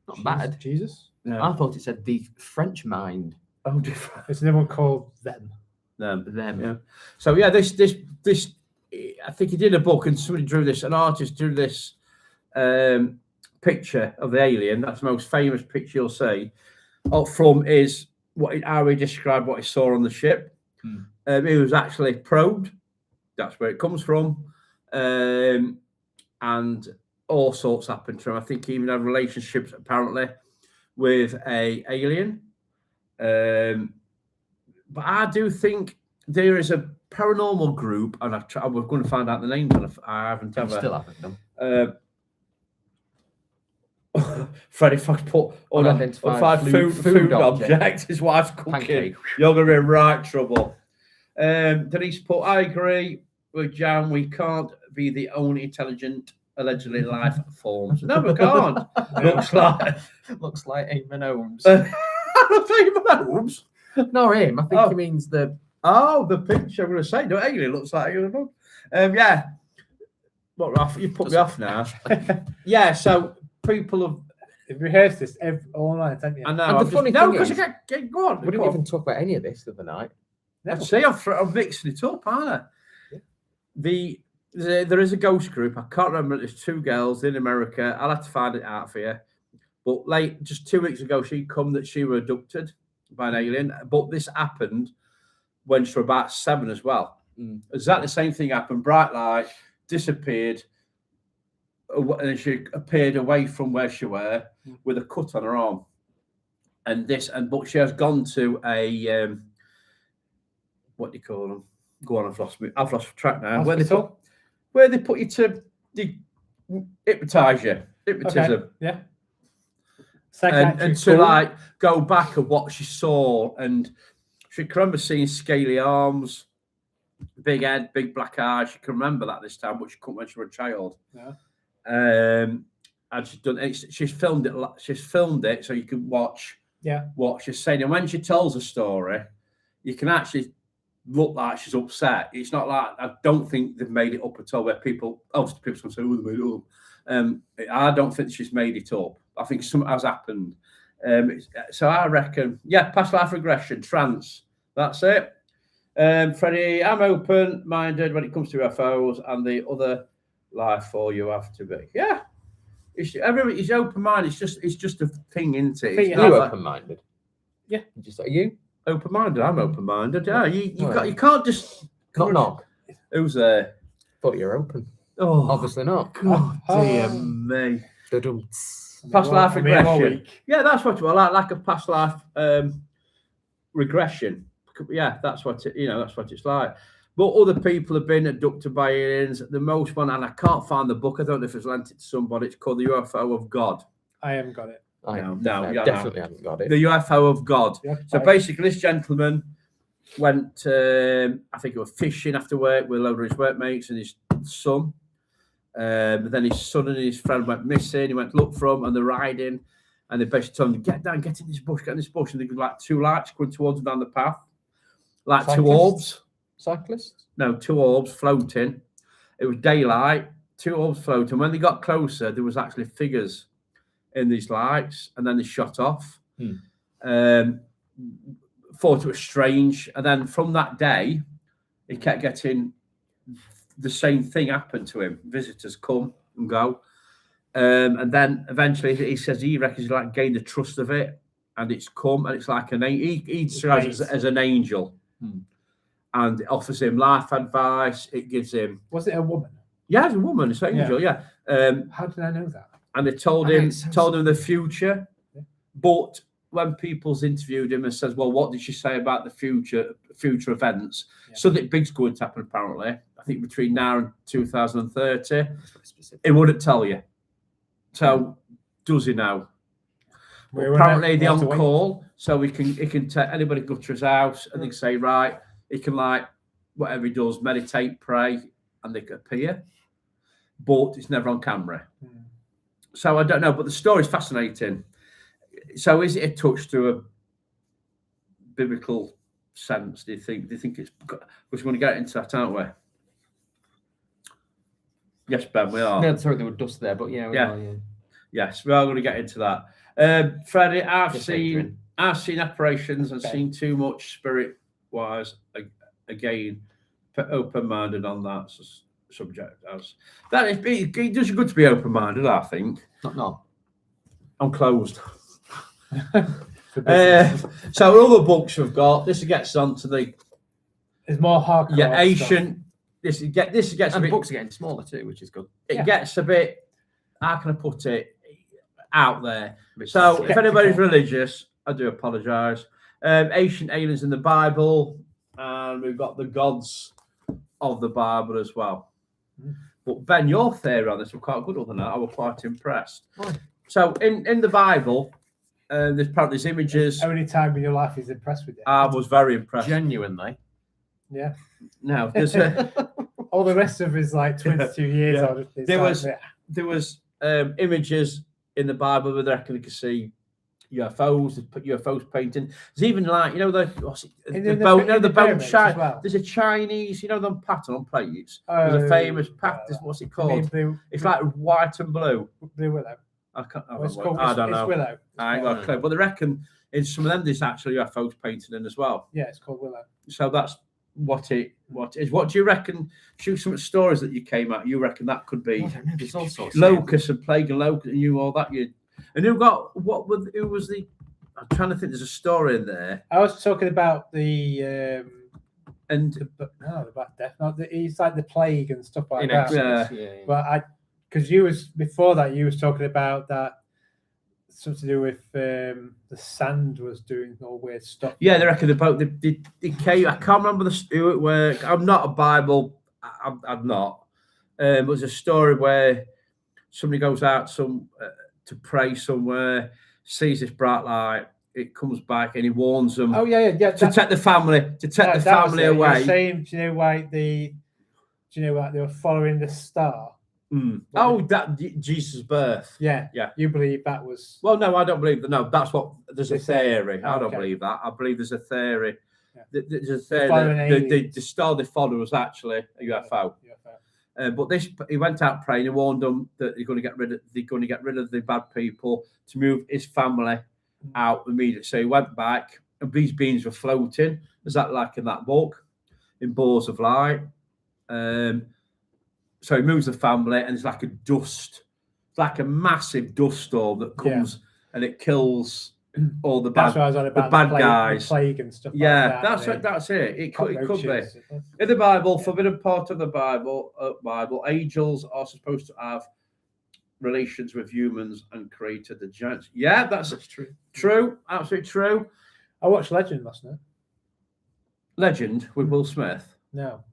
not bad. Jesus. No. I thought it said the French mind. Oh, different. It's another one called Them. No. Them. Yeah. So yeah, this. I think he did a book, and somebody drew this. An artist drew this picture of the alien. That's the most famous picture you'll see. Up from is how he described what he saw on the ship. He was actually probed. That's where it comes from, and all sorts happened to him. I think he even had relationships apparently with a alien. But I do think there is a paranormal group, and I was going to find out the names, and I haven't I ever. still haven't done. Freddie Fox put Unidentified food object. object. His wife's cooking. Pancake. You're going to be in right trouble. Denise put, I agree with Jan. We can't be the only intelligent, allegedly life forms. No, we can't. Looks like Eamon Holmes. I'm thinking about Holmes. Not him. I think Oh. he means the. Oh, the picture. I'm going to say, no, alien looks like you. Yeah. What, Ralph? You put me off now. Yeah. So people have. You've rehearsed this all night, haven't you? I know. And the I'm just- funny no, thing because is- I can't go on. We didn't go on. even talk about any of this the other night. No. See, I'm mixing it up, aren't I? Yeah. There is a ghost group. I can't remember. There's two girls in America. I'll have to find it out for you. But just 2 weeks ago, she come that she was abducted by an alien. But this happened when she was about 7 as well. Exactly the same thing happened. Bright light, disappeared, and she appeared away from where she were with a cut on her arm. But she has gone to a what do you call them? Go on, I've lost track now. Hospital? Where they put you to hypnotize you, hypnotism, Okay. Yeah. and Psychiatric to school. like go back of what she saw, and she can remember seeing scaly arms, big head, big black eyes. She can remember that this time, but she couldn't when she was a child. Yeah. And she's filmed it. She's filmed it so you can watch. Yeah. What she's saying, and when she tells a story, you can actually look like she's upset. It's not like, I don't think they've made it up at all. Where people can say, "Oh, they made it up." I don't think she's made it up. I think something has happened. So I reckon, yeah, past life regression, trance. That's it. Freddie, I'm open-minded when it comes to UFOs and the other life form you have to be. Yeah. Everybody's open-minded. It's just a thing, isn't it? Thing, It's yeah. not You like- open-minded. Yeah. Just like you. open-minded. I'm open-minded. Yeah, you Well, can't just Knock. Who's there? Thought you're open. Oh, Obviously not. God, dear Oh. me. Dudum. Past life I mean, I'm all regression. weak. Yeah, that's what I like a past life regression. Yeah, that's what that's what it's like. But other people have been abducted by aliens. The most one, and I can't find the book. I don't know if it's lent it to somebody. It's called the UFO of God. I haven't got it. I definitely haven't got it. The UFO of God. Yeah, So fine. basically, this gentleman went, I think it was fishing after work with a load of his workmates and his son. But then his son and his friend went missing. He went to look for him, and they're riding. And they basically told him, get down, get in this bush, get in this bush. And there was like two lights going towards them down the path. Like two orbs. Cyclists? No, two orbs floating. It was daylight, two orbs floating. When they got closer, there was actually figures in these lights, and then they shot off. Thought it was strange. And then from that day, he kept getting the same thing happen to him. Visitors come and go. And then eventually he says he reckons he like gained the trust of it, and it's come, and it's like he describes it as an angel. And it offers him life advice. It gives him. Was it a woman? Yeah, it's a woman. It's an angel. Yeah. How did I know that? And they told him the future. Yeah. But when people's interviewed him and says, "Well, what did she say about the future events?" Yeah. Something big's going to happen. Apparently, I think between now and 2030, it wouldn't tell you. So does he now? We're Apparently, they're on on call, so he can take anybody go to his house, and they can say, right, he can like whatever he does, meditate, pray, and they can appear, but it's never on camera. So I don't know, but the story's fascinating. So is it a touch to a biblical sense? Do you think it's? We're going to get into that, aren't we? Yes, Ben, we are. No, sorry, there was dust there, but yeah, we are, yeah. Yes, we are going to get into that. Freddie, I've seen apparitions and seen too much spirit-wise. Again, open-minded on that subject. As that it does good to be open-minded, I think. No. I'm closed. So other books we've got. This gets on to the. It's more hardcore. Yeah, ancient. This gets and a bit. Books are getting smaller too, which is good. It gets a bit. How can I put it? Out there. So if anybody's religious, I do apologise. Ancient aliens in the Bible, and we've got the gods of the Bible as well. But Ben, your theory on this was quite good, other than that. I was quite impressed. Why? So in the Bible, there's apparently these images. How many times in your life is impressed with it? I was very impressed. Genuinely. Yeah. No, there's all the rest of his like 22 years. Yeah. There was images in the Bible where they reckon you can see UFOs. They put UFOs painting. There's even like the boat shine. Well. There's a Chinese, the pattern on plates. There's a famous pattern. What's it called? It's like white and blue. Blue Willow. I don't It's know. Willow. I ain't got a clue. But they reckon in some of them there's actually UFOs painted in as well. Yeah, it's called Willow. So that's what it is. What do you reckon? Shoot some stories that you came out. You reckon that could be there's all sorts. locust and plague and locust and you all that. And who was the? I'm trying to think. There's a story in there. I was talking about the about death. He's like the plague and stuff like that. Yeah. But because you was talking about that. Something to do with the sand was doing all weird stuff. Yeah, they reckon about the cave. I can't remember who it were. I'm not a Bible. I'm not. It was a story where somebody goes out to pray somewhere, sees this bright light. It comes back and he warns them. Oh yeah. To take the family away. You're saying, do you know why they were following the star? Oh, that Jesus' birth. Yeah. You believe that was? Well, no, I don't believe that. No, that's what there's a theory. I don't okay. believe that. I believe there's a theory. Yeah. There's a theory that the star they follow was actually a UFO. But he went out praying. He warned them that they're going to get rid of the bad people to move his family out immediately. So he went back, and these beings were floating. Is that like in that book, in balls of light? So he moves the family, and it's like a dust, it's like a massive dust storm that comes and it kills all the bad, guys, the plague and stuff. Yeah, like that, that's it. It could be in the Bible. Forbidden part of the Bible. Angels are supposed to have relations with humans and created the giants. Yeah, that's true. True, absolutely true. I watched Legend last night. Legend with Will Smith. No.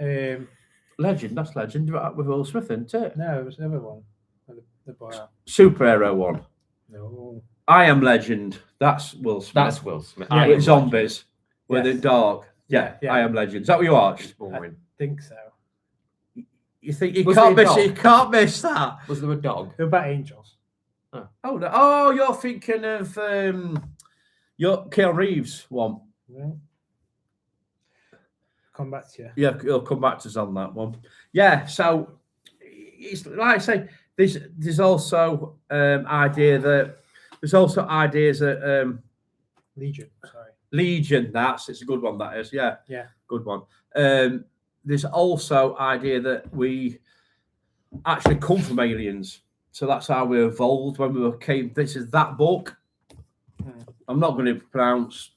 Legend, that's Legend with Will Smith, isn't it? No, it was another one. The boy. Superhero one. No. I Am Legend. That's Will Smith. That's Will Smith. Yeah, I with Am zombies. With Yes. it dog. Yeah, Yeah. I Am Legend. Is that what you watched? Legend. Boring. Think so. You think you Was can't it a miss it? You dog? can't miss that. Was there a dog? They're about angels. Oh, no. Oh, you're thinking of your Keanu Reeves one. Yeah. Come back to you. Yeah, he'll come back to us on that one. Yeah, so it's like I say, there's also ideas that Legion. Sorry. Legion. It's a good one. That is, yeah, good one. There's also idea that we actually come from aliens, so that's how we evolved when we came. This is that book. I'm not going to pronounce.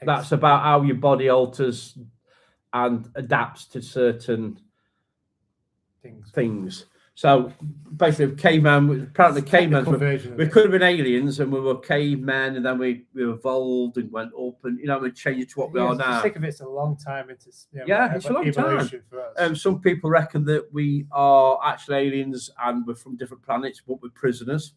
That's about how your body alters and adapts to certain things. So basically, caveman. Apparently, cavemen. We could have been aliens, and we were cavemen, and then we evolved and went up, and we changed to what we are now. Sick of it's a long time. It's it's a long time. For us. Some people reckon that we are actually aliens, and we're from different planets, but we're prisoners.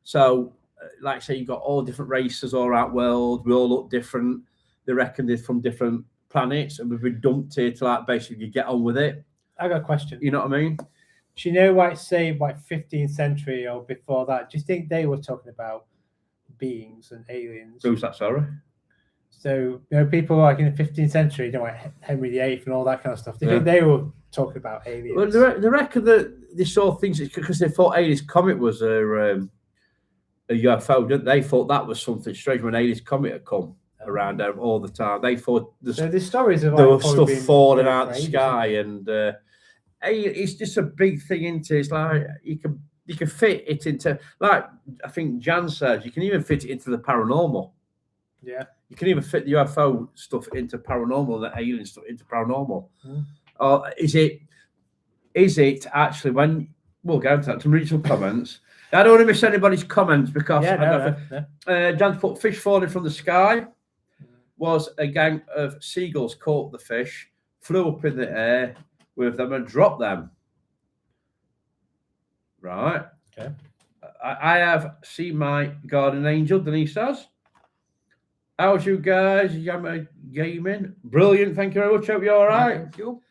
So, like I say, you've got all different races all around the world. We all look different. They reckon they're from different planets, and we've been dumped here to basically get on with it. I got a question. You know what I mean? Do you know say 15th century or before that? Do you think they were talking about beings and aliens? Who's that, sorry? So people like in the 15th century, like Henry VIII and all that kind of stuff. Do you think they were talking about aliens? Well, they reckon that they saw things because they thought Aliens Comet was a UFO, didn't they? Thought that was something strange when Aliens Comet had come around there all the time. They thought the stories of there was stuff falling out of the sky, and it's just a big thing into. It's like you can fit it into, like I think Jan says, you can even fit it into the paranormal. Yeah, you can even fit the UFO stuff into paranormal, the alien stuff into paranormal. Or is it actually when we'll get into that to read some comments? I don't want to miss anybody's comments because Jan's put fish falling from the sky was a gang of seagulls caught the fish, flew up in the air with them and dropped them. Right. Okay. I have seen my guardian angel, Denise says. How's you guys? Yammer Gaming. Brilliant. Thank you very much. Hope you're all right. Thank you.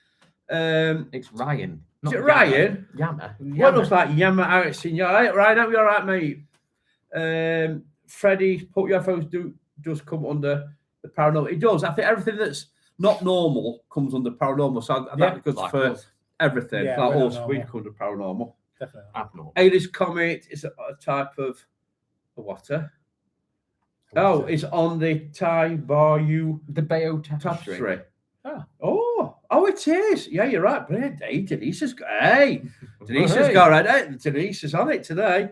It's Ryan. Is it Ryan? Yammer. What looks like Yammer out seen you all right? Ryan, hope you're all right, mate. Freddie, put UFOs does come under the paranormal. It does. I think everything that's not normal comes under paranormal. So that goes for everything. Yeah, like us, we come under paranormal. Definitely. Abnormal. Aliens Comet is a type of water. Oh, it's on the Thai Bayou. The Bayou Tapestry. Oh, it is. Yeah, you're right. Brilliant. Hey, Denise has got right. Denise is on it today.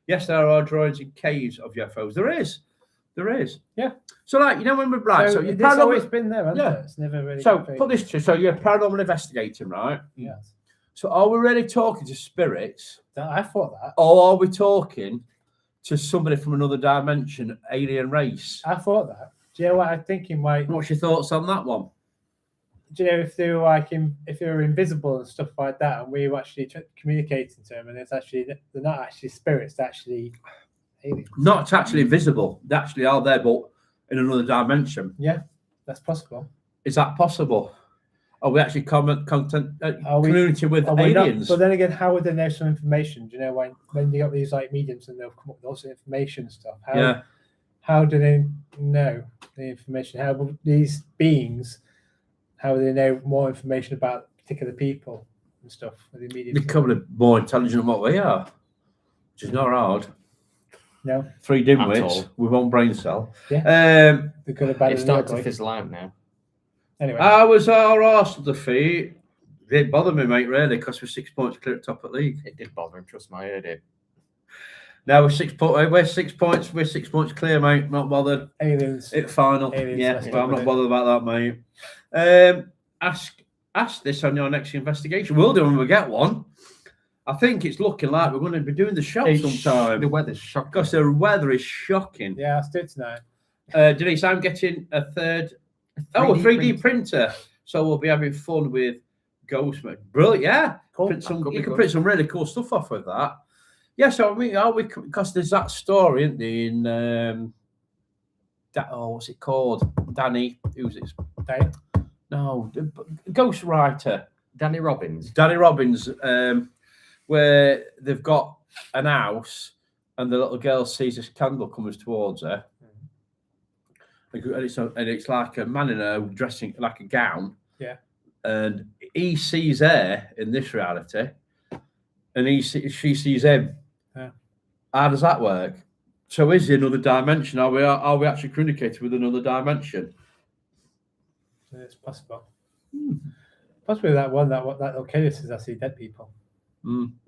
Yes, there are drawings in caves of UFOs. There is. Yeah. So, when we're right, so you're it's always been there, hasn't it? It's never really. So, put this to so you're paranormal investigating, right? Yes. So, are we really talking to spirits? I thought that. Or are we talking to somebody from another dimension, alien race? I thought that. Do you know what I'm thinking? What's your thoughts on that one? Do you know if they were if they were invisible and stuff like that, and we were actually communicating to them, and they're not actually spirits, they're actually aliens. Not actually visible. They actually are there, but in another dimension. Yeah, that's possible. Is that possible? Are we actually community with aliens? But then again, how would they know some information? Do you know when you got these mediums and they'll come up with also information stuff? How do they know the information? How will these beings? How do they know more information about particular people and stuff? They're probably more intelligent than what we are, which is not hard. No. 3 dimwits with 1 brain cell. Yeah. They're good or bad. It's starting to fizzle out now. Anyway. I was our Arsenal defeat. It didn't bother me, mate, really, because we're 6 points clear at top of the league. It did bother him, trust me, I heard it. Now we're 6 points. We're 6 points. We're 6 points clear, mate. Not bothered. Aliens. It's final. Aliens, I'm not bothered about that, mate. Ask this on your next investigation. We'll do when we get one. I think it's looking like we're going to be doing the show sometime. The weather's shocking. Because the weather is shocking. Yeah, let's do it tonight. Denise, I'm getting a 3D printer So we'll be having fun with Ghostman. Brilliant, yeah. Cool. You can print some really cool stuff off with that. Yeah, so I mean, because there's that story, isn't there, in what's it called? Danny, who's it? Okay. No, the ghostwriter. Danny Robbins. Danny Robbins, where they've got an house and the little girl sees this candle coming towards her. And it's like a man in a dressing like a gown. Yeah. And he sees her in this reality, and she sees him. Yeah. How does that work? So is there another dimension? Are we actually communicating with another dimension? It's possible. Possibly that little kid says, "I see dead people."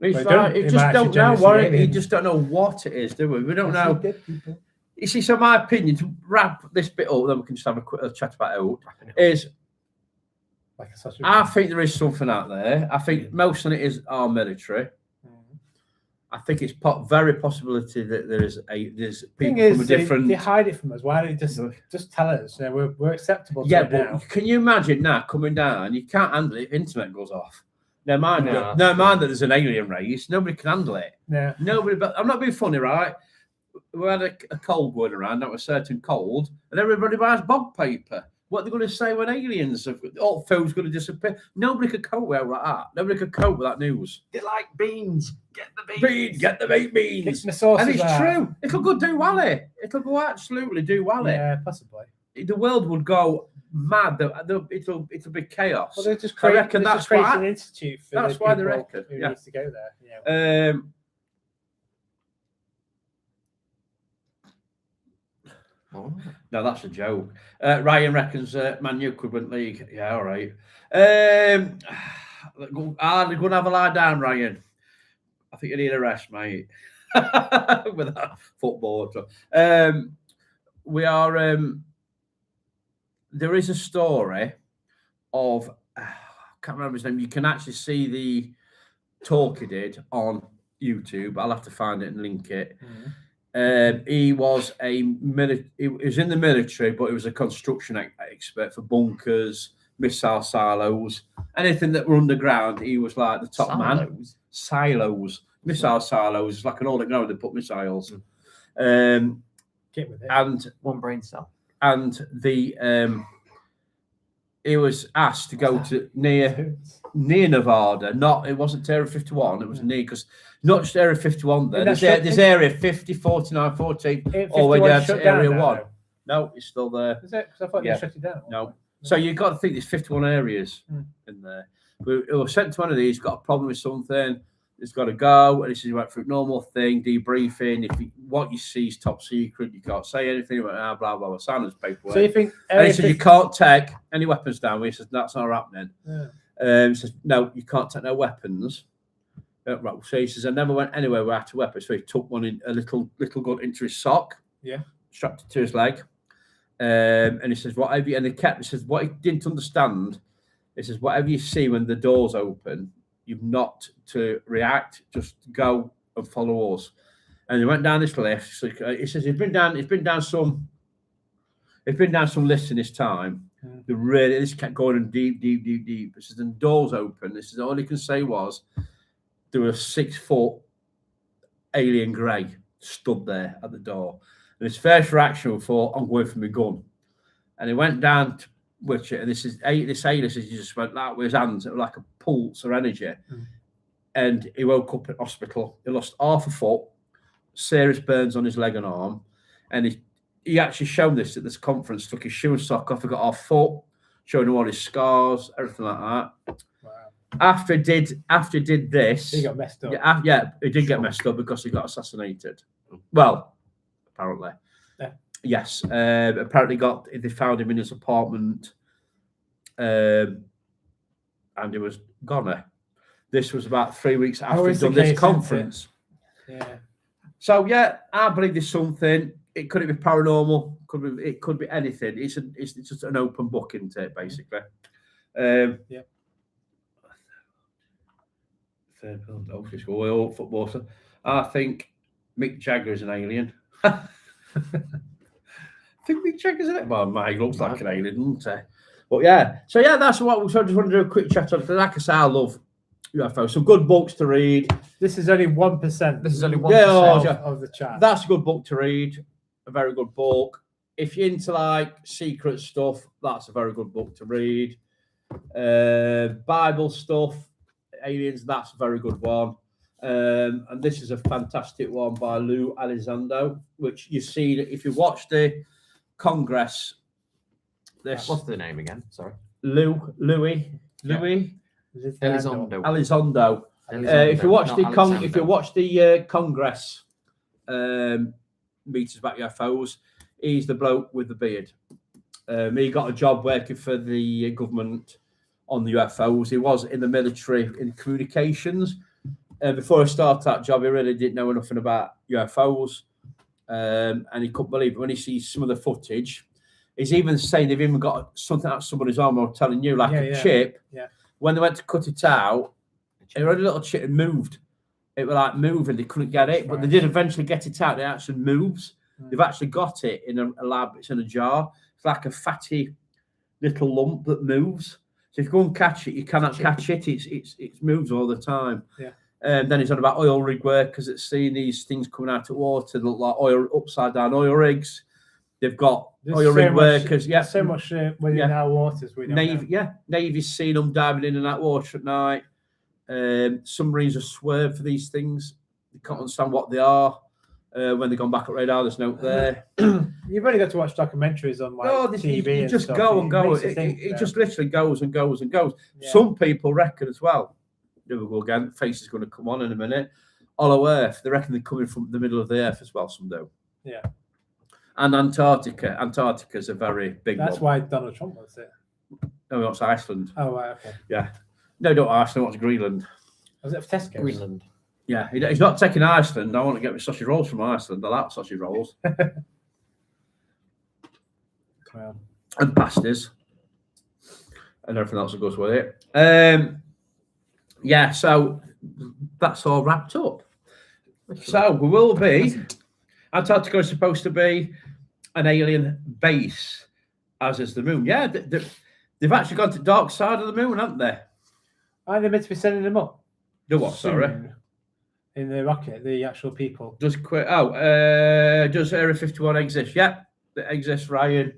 It's But like, it just might don't actually know generally what see it. You aliens. just don't know what it is, do we? We don't I see know. dead people. You see, so my opinion, to wrap this bit up, then we can just have a quick chat about it, is Like a sausage. I think there is something out there. I think most of it is our military. I think it's very possibility that there's Thing people is, from a different. they hide it from us. Why don't you just tell us? You know, we're acceptable. To Yeah, it but now. can you imagine now coming down? You can't handle it if internet goes off. Never mind. No, No mind that there's an alien race. Nobody can handle it. Yeah. Nobody. But I'm not being funny, right? We had a cold going around. That was certain cold, and everybody buys bog paper. What are they going to say when aliens have all food's going to disappear? Nobody could cope with that. Nobody could cope with that news. They like beans. Get the beans. Beans, get the baked beans. Kick my sauces And it's out. true. It'll go do well. It'll go absolutely do well. Yeah, possibly. The world would go mad. It'll be chaos. Well, they just I create, reckon they that's just create why- an institute for that's the why they people reckon, who yeah. needs to go there. Yeah. No, that's a joke. Ryan reckons Man U could win league. Yeah, all right. They're going to have a lie down, Ryan. I think you need a rest, mate. With that football. We are. There is a story of. I can't remember his name. You can actually see the talk he did on YouTube. I'll have to find it and link it. He was he was in the military, but he was a construction expert for bunkers, missile silos, anything that were underground. He was like the top man. Silos, missile silos, like an underground they put missiles. Get with it. And One brain cell. and the he was asked to go to near Nevada. It wasn't Area 51. It was near, because not just Area 51 there. There's Area 50, 49, 14, all the way down to Area 1. No, it's still there. Is it? Because I thought Yeah. they shut it down. No. So you've got to think there's 51 areas in there. We were sent to one of these, got a problem with something, it's got to go, and this is went through normal thing, debriefing. What you see is top secret, you can't say anything about blah blah blah. Sign this paperwork. So you think? And he said you can't take any weapons down. He says that's not happening. Yeah. He says no, you can't take no weapons. Right. So he says I never went anywhere where I had a weapon. So he took one in a little gun into his sock. Yeah. Strapped it to his leg. And he says whatever. And he says what he didn't understand. He says whatever you see when the doors open, you've not to react. Just go and follow us. And he went down this lift. So he says he's been down some lifts in his time. This kept going in deep. He says the doors open. This is all he can say was there was a 6-foot alien grey stood there at the door. And his first reaction was, I'm going for my gun. And he went down to which, and this alien says he just went like with his hands, it was like a pulse or energy. And he woke up at hospital. He lost half a foot, serious burns on his leg and arm. And he actually showed this at this conference, took his shoe and sock off, he got half foot, showing him all his scars, everything like that. Wow. After he did this, He got messed up. yeah, he did get messed up because he got assassinated. Well, apparently. Yeah. Yes. Apparently they found him in his apartment, and he was gone. This was about 3 weeks after Always he'd done the this case, conference. Yeah. So yeah, I believe there's something. It could be paranormal. It could be anything. It's just an open book, isn't it? Basically. Yeah. Third build, football. So I think Mick Jagger is an alien. I think Mick Jagger's an alien. Well, he looks like an alien, doesn't he? But yeah, so yeah, that's what we just want to do a quick chat on. Like I say, I love UFO. Some good books to read. This is only 1%. This is only 1% Yeah, of the chat. That's a good book to read. A very good book. If you're into like secret stuff, that's a very good book to read. Bible stuff, aliens, that's a very good one. And this is a fantastic one by Lou Elizondo, which you see if you watch the Congress. What's the name again? Sorry. Louis Elizondo. Elizondo. If you watch the Congress meetings about UFOs, he's the bloke with the beard. He got a job working for the government on the UFOs. He was in the military in communications. Before he started that job, he really didn't know nothing about UFOs. And he couldn't believe it when he sees some of the footage. He's even saying they've even got something out somebody's arm, I'm telling you, like a chip. Yeah. When they went to cut it out, it had a little chip and moved. It was like moving, they couldn't get it, but they did eventually get it out. It actually moves. They've actually got it in a lab, it's in a jar. It's like a fatty little lump that moves. So if you go and catch it, you cannot catch it. It moves all the time. Yeah. Then he's on about oil rig workers that's seeing these things coming out of water that look like oil, upside down oil rigs. They've got oil rig workers. Yeah, so much within our waters. We don't know. Navy's seen them diving in and out water at night. Submarines are swerved for these things. They can't understand what they are. When they've gone back at radar, there's no there. You've only got to watch documentaries on TV. You just go and go. It just literally goes and goes and goes. Yeah. Some people reckon as well. There we go again. Face is going to come on in a minute. Hollow Earth. They reckon they're coming from the middle of the Earth as well. Some do. Yeah. And Antarctica. Antarctica's a very big one. That's why Donald Trump wants it. No, he wants Iceland. Oh, right, okay. Yeah. No, don't Iceland. Wants Greenland. Was it for Tesco? Greenland. Yeah, he's not taking Iceland. I want to get my sausage rolls from Iceland. I like sausage rolls. Well. And pasties. And everything else that goes with it. Yeah, so that's all wrapped up. So we will be. Antarctica is supposed to be an alien base, as is the moon. Yeah, they've actually gone to the dark side of the moon, haven't they? Are they meant to be sending them up? The what, sorry? In the rocket, the actual people. Does Area 51 exist? Yeah, it exists, Ryan.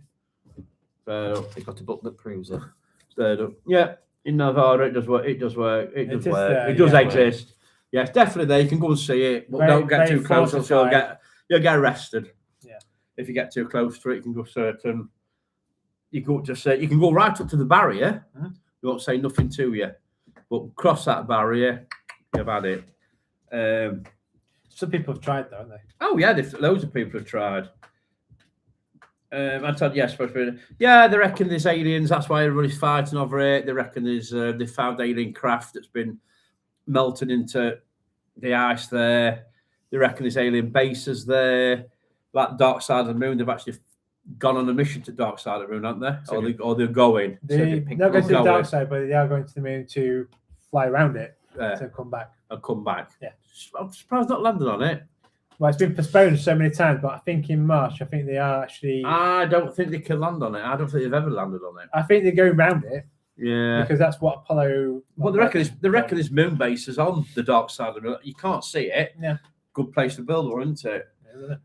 So they've got a book that proves it. Yeah, in Nevada, it does work. It does work. It does work. There, it does exist. Yeah, it's definitely there. You can go and see it, but don't get too close, or you'll get arrested. Yeah. If you get too close to it, you can go certain. You can go right up to the barrier. You won't say nothing to you, but cross that barrier, you've had it. Some people have tried, though, haven't they? Oh yeah, loads of people have tried. I told yes, yeah, they reckon there's aliens. That's why everybody's fighting over it. They reckon there's they found alien craft that's been melted into the ice there. They reckon there's alien bases there. Like dark side of the moon, they've actually gone on a mission to dark side of the moon, haven't they? Or they're going. They're not going to the dark side, but they are going to the moon to fly around it to come back. And come back. Yeah. I'm surprised not landed on it. Well, it's been postponed so many times, but I think in March, I think they are actually. I don't think they can land on it. I don't think they've ever landed on it. I think they're going around it. Yeah. Because that's what Apollo. Well, they reckon this moon base is on the dark side of the moon. You can't see it. Yeah. Good place to build one, isn't it?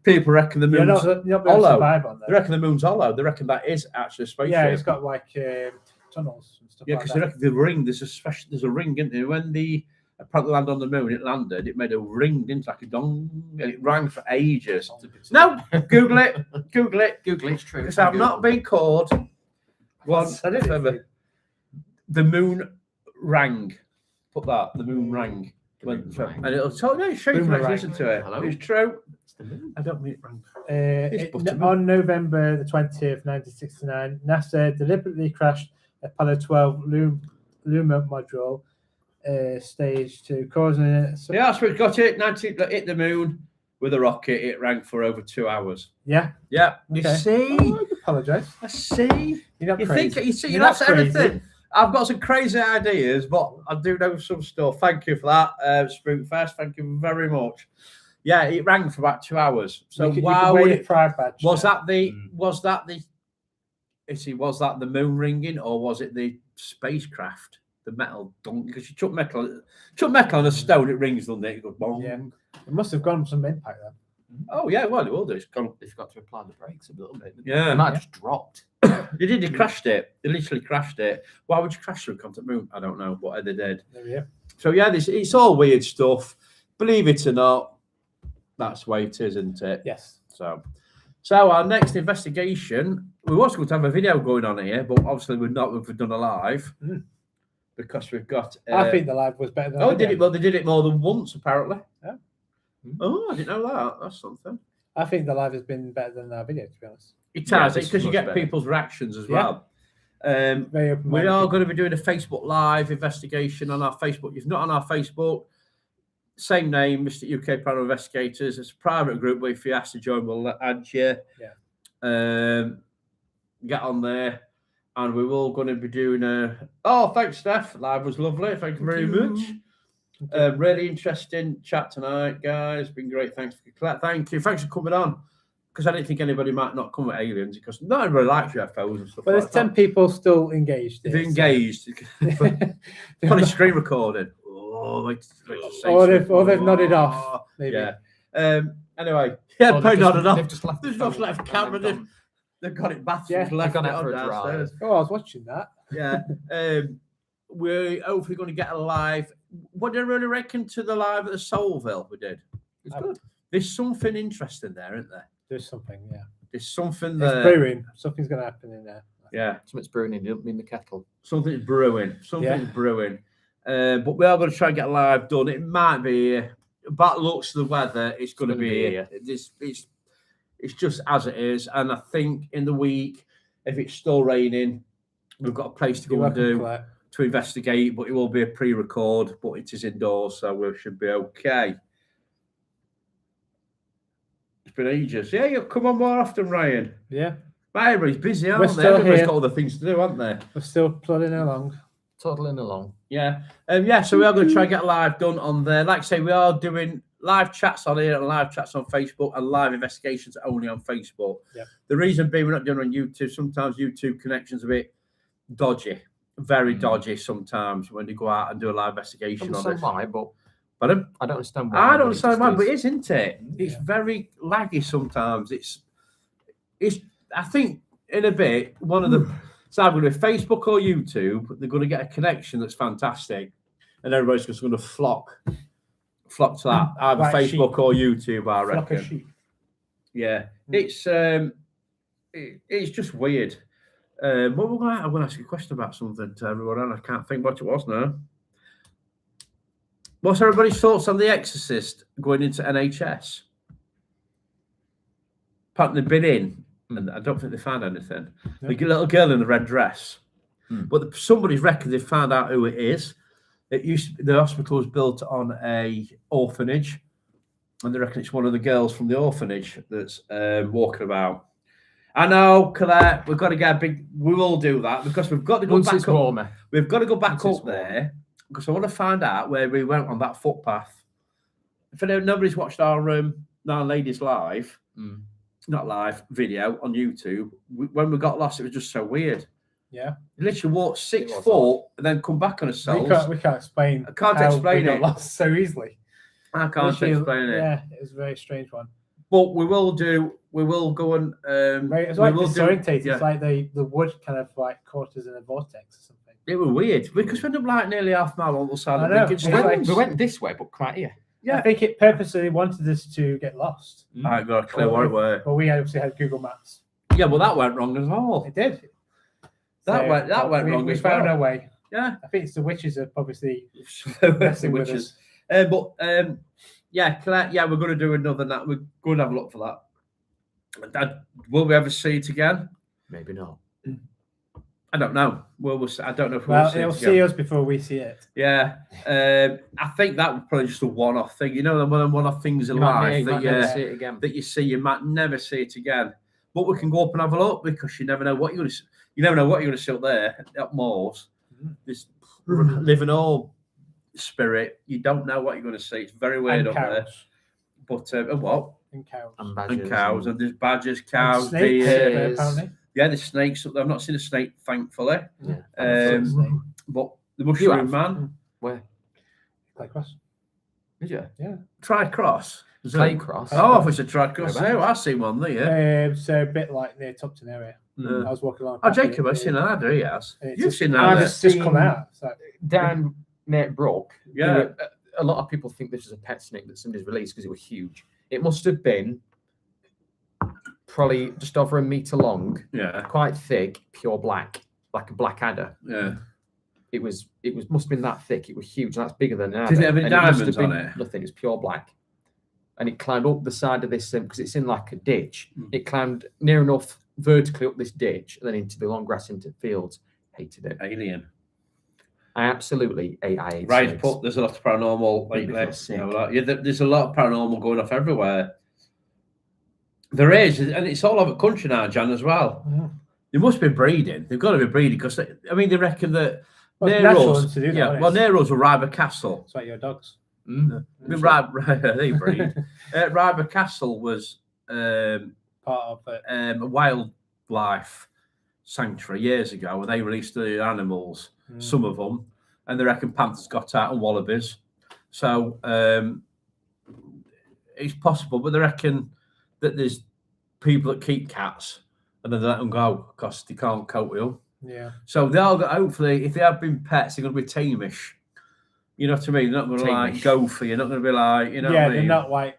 People reckon the moon's not hollow. On they reckon the moon's hollow. They reckon that is actually a spaceship. Yeah, it's got like tunnels and stuff. Yeah, because they reckon the ring. There's a ring, isn't there? When the apparently landed on the moon, it landed. It made a ring, didn't it? Like a dong, and it rang for ages. No, Google it. Google it. It's true. Because I've not been called once. The moon rang. Put that. The moon rang. And it'll tell you. Show you. Listen to it. Hello? It's true. I don't mean it rang. On November the 20th, 1969, NASA deliberately crashed Apollo 12 lunar module stage to cause yeah, that's where it got it. Hit the moon with a rocket. It rang for over 2 hours. Yeah. Yeah. Okay. You see? Oh, I apologise. I see. You're not you crazy. think you see? You're That's not crazy. everything. I've got some crazy ideas, but I do know some stuff. Thank you for that, Spookfest. Thank you very much. Yeah, it rang for about 2 hours. So you wow, was that the was that the moon ringing or was it the spacecraft? The metal dunk, because you chuck metal on a stone, it rings, doesn't it? It goes boom. Yeah. It must have gone some impact then. Oh yeah, well it will do. It's gone. They forgot to apply the brakes a little bit. Yeah. It might have just dropped. They did. They crashed it. They literally crashed it. Why would you crash through a contact moon? I don't know. What they did. There we go. So yeah, it's all weird stuff. Believe it or not, that's the way it is, isn't it? Yes. So our next investigation, we was going to have a video going on here, but obviously we've done a live because we've got. I think the live was better than. Oh, the did it? video. Well, they did it more than once apparently. Yeah. Oh, I didn't know that. That's something. I think the live has been better than our video, to be honest. It Yeah, has, this because is you much get better. people's reactions as Yeah. well. Very open. We are going to be doing a Facebook Live investigation on our Facebook. If not on our Facebook, same name, Mr. UK Paranormal Investigators. It's a private group where if you ask to join, we'll add you. Yeah. Get on there. And we will going to be doing a... Oh, thanks, Steph. Live was lovely. Thank you very much. Really interesting chat tonight, guys. Been great. Thanks for thank you. Thanks for coming on. Because I didn't think anybody might not come with aliens because not everybody likes UFOs and stuff But there's like 10 that. people still engaged. They're engaged. Funny screen recording. Oh, Or they've nodded off. Maybe. Yeah. Anyway, yeah, Or probably nodded off. They've just left. They've the just phone left and camera. they've gone. They've got it battered. Yeah, left gone it out for a drive. downstairs. Oh, I was watching that. Yeah. We're hopefully going to get a live. What do you really reckon to the live at the Soulville we did? It's good. There's something interesting there, isn't there? There's something, yeah. There's something It's there. brewing. Something's going to happen in there. Yeah. Something's brewing in the kettle. Something's brewing. Something's brewing. But we are going to try and get a live done. It might be bad looks to the weather. It's going to be here. It's just as it is. And I think in the week, if it's still raining, we've got a place to go You're and welcome do for that. to investigate. But it will be a pre-record. But it is indoors, so we should be okay. It's been ages. Yeah, you'll come on more often, Ryan. Yeah. Right, everybody's busy, We're aren't they? still Everybody's here. got other things to do, haven't they? We're still plodding along. Toddling along. Yeah. So we are going to try and get a live done on there. Like I say, we are doing live chats on here and live chats on Facebook and live investigations only on Facebook. Yep. The reason being we're not doing it on YouTube. Sometimes YouTube connection's a bit dodgy, very dodgy sometimes when you go out and do a live I investigation don't on understand this. why, but Pardon? I don't understand why. I don't but it understand just why, is. but it is, isn't it? It's Yeah. very laggy sometimes. It's. I think in a bit one of the. It's either going to be Facebook or YouTube. They're going to get a connection that's fantastic, and everybody's just going to flock to that either Like Facebook sheep. or YouTube. I Flock of reckon. sheep. Yeah, it's just weird. But we're going to. I'm going to ask you a question about something to everyone, and I can't think what it was now. What's everybody's thoughts on The Exorcist going into NHS? Apparently they've been in, and I don't think they found anything. No. The little girl in the red dress. Hmm. But somebody's reckon they found out who it is. It used to, the hospital was built on a orphanage, and they reckon it's one of the girls from the orphanage that's walking about. I know, Colette, we've got to get a big. We will do that because we've got to go Once back it's up. warmer. We've got to go back Once it's up there because I want to find out where we went on that footpath. If nobody's watched our Nine Ladies live, not live video on YouTube, when we got lost, it was just so weird. Yeah. You literally walked 6 It was foot and then come back on ourselves. We can't explain. I can't how explain we got it. lost so easily. I can't Literally, explain it. Yeah, it was a very strange one. But we will go and It's we like will disorientated. yeah. It's like the wood kind of like caught us in a vortex or something. It was weird because we ended up like nearly half mile on the side I of know, Lincoln it's Street. like- We went this way, but quite here. Yeah. I think it purposely wanted us to get lost, I ain't got a clue what it were. but we obviously had Google Maps. Yeah, well that went wrong as well. It did. That went wrong We as found well. our way. Yeah. I think it's the witches are obviously Messing messing with witches. us. Yeah, Claire, yeah, we're going to do another night. We're going to have a look for that. Dad, will we ever see it again? Maybe not. I don't know. We'll see. I don't know if Well, we'll see it'll it see again. us before we see it. Yeah, I think that was probably just a one-off thing. You know, one-off things in You might life never that see it again. you see, you might never see it again. But we can go up and have a look because you never know what you're going to. You never know what you're going to see up there at Moors. This living all spirit. You don't know what you're going to see. It's very weird And up there. cows. But and what? And cows. And badgers. And cows and there's badgers, And cows, snakes, deer. deers. apparently. Yeah, there's snakes up there. I've not seen a snake, thankfully. Yeah. But the mushroom have? man, Where? Like cross. Did you? Tri-Cross. Clay cross. Oh, if it's a Tri-Cross. Whereabouts? Oh, I've seen one there, yeah. So a bit like near Tupton area. Mm. I was walking along. Oh, Jacob, I've seen that. He has. And it's You've just- seen I've that. It's just come seen- out. It's like, Down near Brook. Yeah. there were- a lot of people think this is a pet snake that somebody's released because it was huge. It must have been probably just over 1 meter long, Yeah. quite thick, pure black, like a black adder. Yeah. It was must have been that thick. It was huge. That's bigger than an adder. Did it have any and must diamonds been on it? Nothing. It's pure black. And it climbed up the side of this because it's in like a ditch. Mm. It climbed near enough vertically up this ditch and then into the long grass into the fields. Hated it. Alien. I absolutely ate. I ate Right, snakes. but there's a lot of paranormal. Made me feel Like, sick. you know, there's a lot of paranormal going off everywhere. There is, and it's all over country now, Jan, as well. yeah. They must be breeding. They've got to be breeding because they reckon that Well, it's near natural us, to do that, yeah, isn't it? well, near us were Ryber Castle. It's like your dogs. Mm. They breed. Ryber Castle was Part of it. a wildlife sanctuary years ago, where they released the animals, some of them, and they reckon panthers got out and wallabies. So it's possible, but they reckon that there's people that keep cats and then they let them go because they can't cope with them. Yeah. So they'll hopefully, if they have been pets, they're going to be tameish. You know what I mean? They're not going to like Tamish. go for you. Not going to be like, you know Yeah, what I mean? they're not like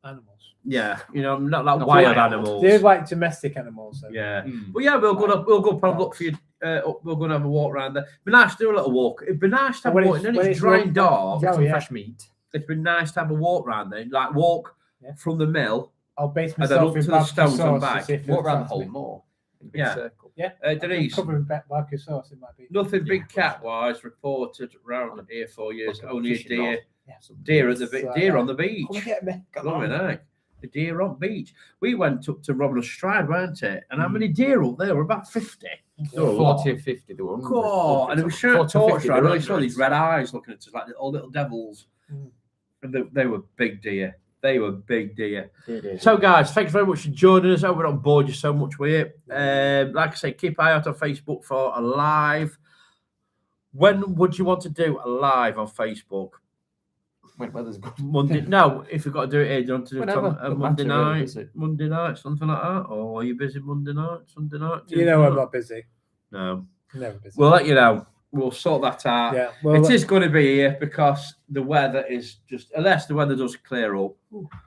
animals. Yeah, you know, not like Not wild wild. animals. They're like domestic animals. Though. Yeah. Mm. Well, yeah, we'll go up. We'll go up and Dogs. look for you. We're going to have a walk around there. It'd be nice to do a little walk. It'd be nice to have When a walk. it's- And then when it's it's dry warm- and dark. Yeah. Some yeah. fresh meat. It'd be nice to have a walk around there. Like walk Yeah. from the mill. I'll base And then myself up in to the barbecue stones and sauce. back. To see if Walk it'll around the attract whole me. moor. In a big Yeah. circle. Denise, Covered in barbecue sauce, it might be. nothing big Yeah. cat wise reported around here for years. Like a Only a fishing deer. rod. Yeah. Deer at the It's like deer that. on the beach. Come and get me. Come Blimey, on. aye. The deer on beach. We went up to Robin Stride, weren't it? And how Mm. many deer up there? Were about 50. There were a lot. 40 or 50. They were God, and it was sure 40 or torch. 50, I they were really saw hundreds. these red eyes looking at us like all little devils. Mm. And they were big deer. They were big deer. It is. So, guys, thanks very much for joining us. I hope we don't bore you so much with it. Like I say, keep an eye out on Facebook for a live. When would you want to do a live on Facebook? When weather's good. Monday? No, if you've got to do it here, do you want to do it Whenever. on a Doesn't Monday matter, really, night? does it? Monday night, something like that? Or are you busy Monday night, Sunday night? You know I'm Tuesday not busy. night? No. Never busy. We'll let you know. We'll sort that out. yeah. Well, It is going to be here because the weather is just, unless the weather does clear up,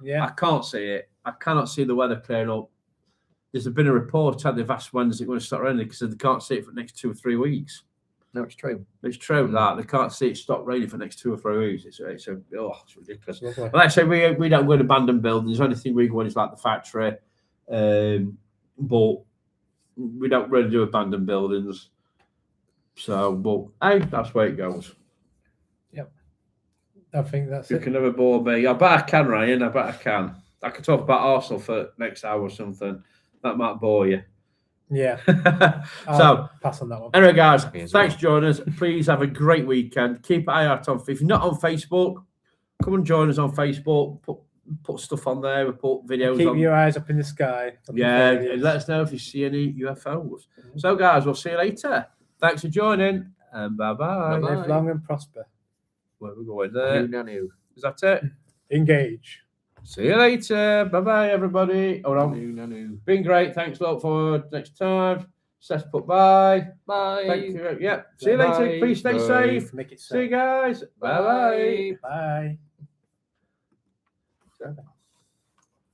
Yeah. I can't see it. I cannot see the weather clearing up. There's been a report how they've asked when is it going to start raining because they can't see it for the next 2 or 3 weeks. No, it's true. It's true that they can't see it stop raining for the next 2 or 3 weeks. It's ridiculous. Lovely. Well, like I say, we don't go to abandoned buildings. The only thing we go in is like the factory, but we don't really do abandoned buildings. So, but hey, that's where it goes. I think that's You it. can never bore me. I bet I can, Ryan. I bet I can. I could talk about Arsenal for next hour or something. That might bore you. Yeah. I'll So, pass on that one. anyway, guys, Me as thanks well. for joining us. Please have a great weekend. Keep an eye out on. If you're not on Facebook, come and join us on Facebook. Put stuff on there. We put videos Keep on. your eyes up in the sky. Yeah, let us know if you see any UFOs. So, guys, we'll see you later. Thanks for joining, and bye-bye. Bye-bye. Live long and prosper. Where we going there? No. Is that it? Engage. See you later. Bye-bye, everybody. Oh, no. No. Been great. Thanks a lot for next time. Seth put bye. Bye. Thank you. Yeah. See you Bye. later. Please stay Bye. safe. Make it See you safe. guys. Bye-bye. Bye.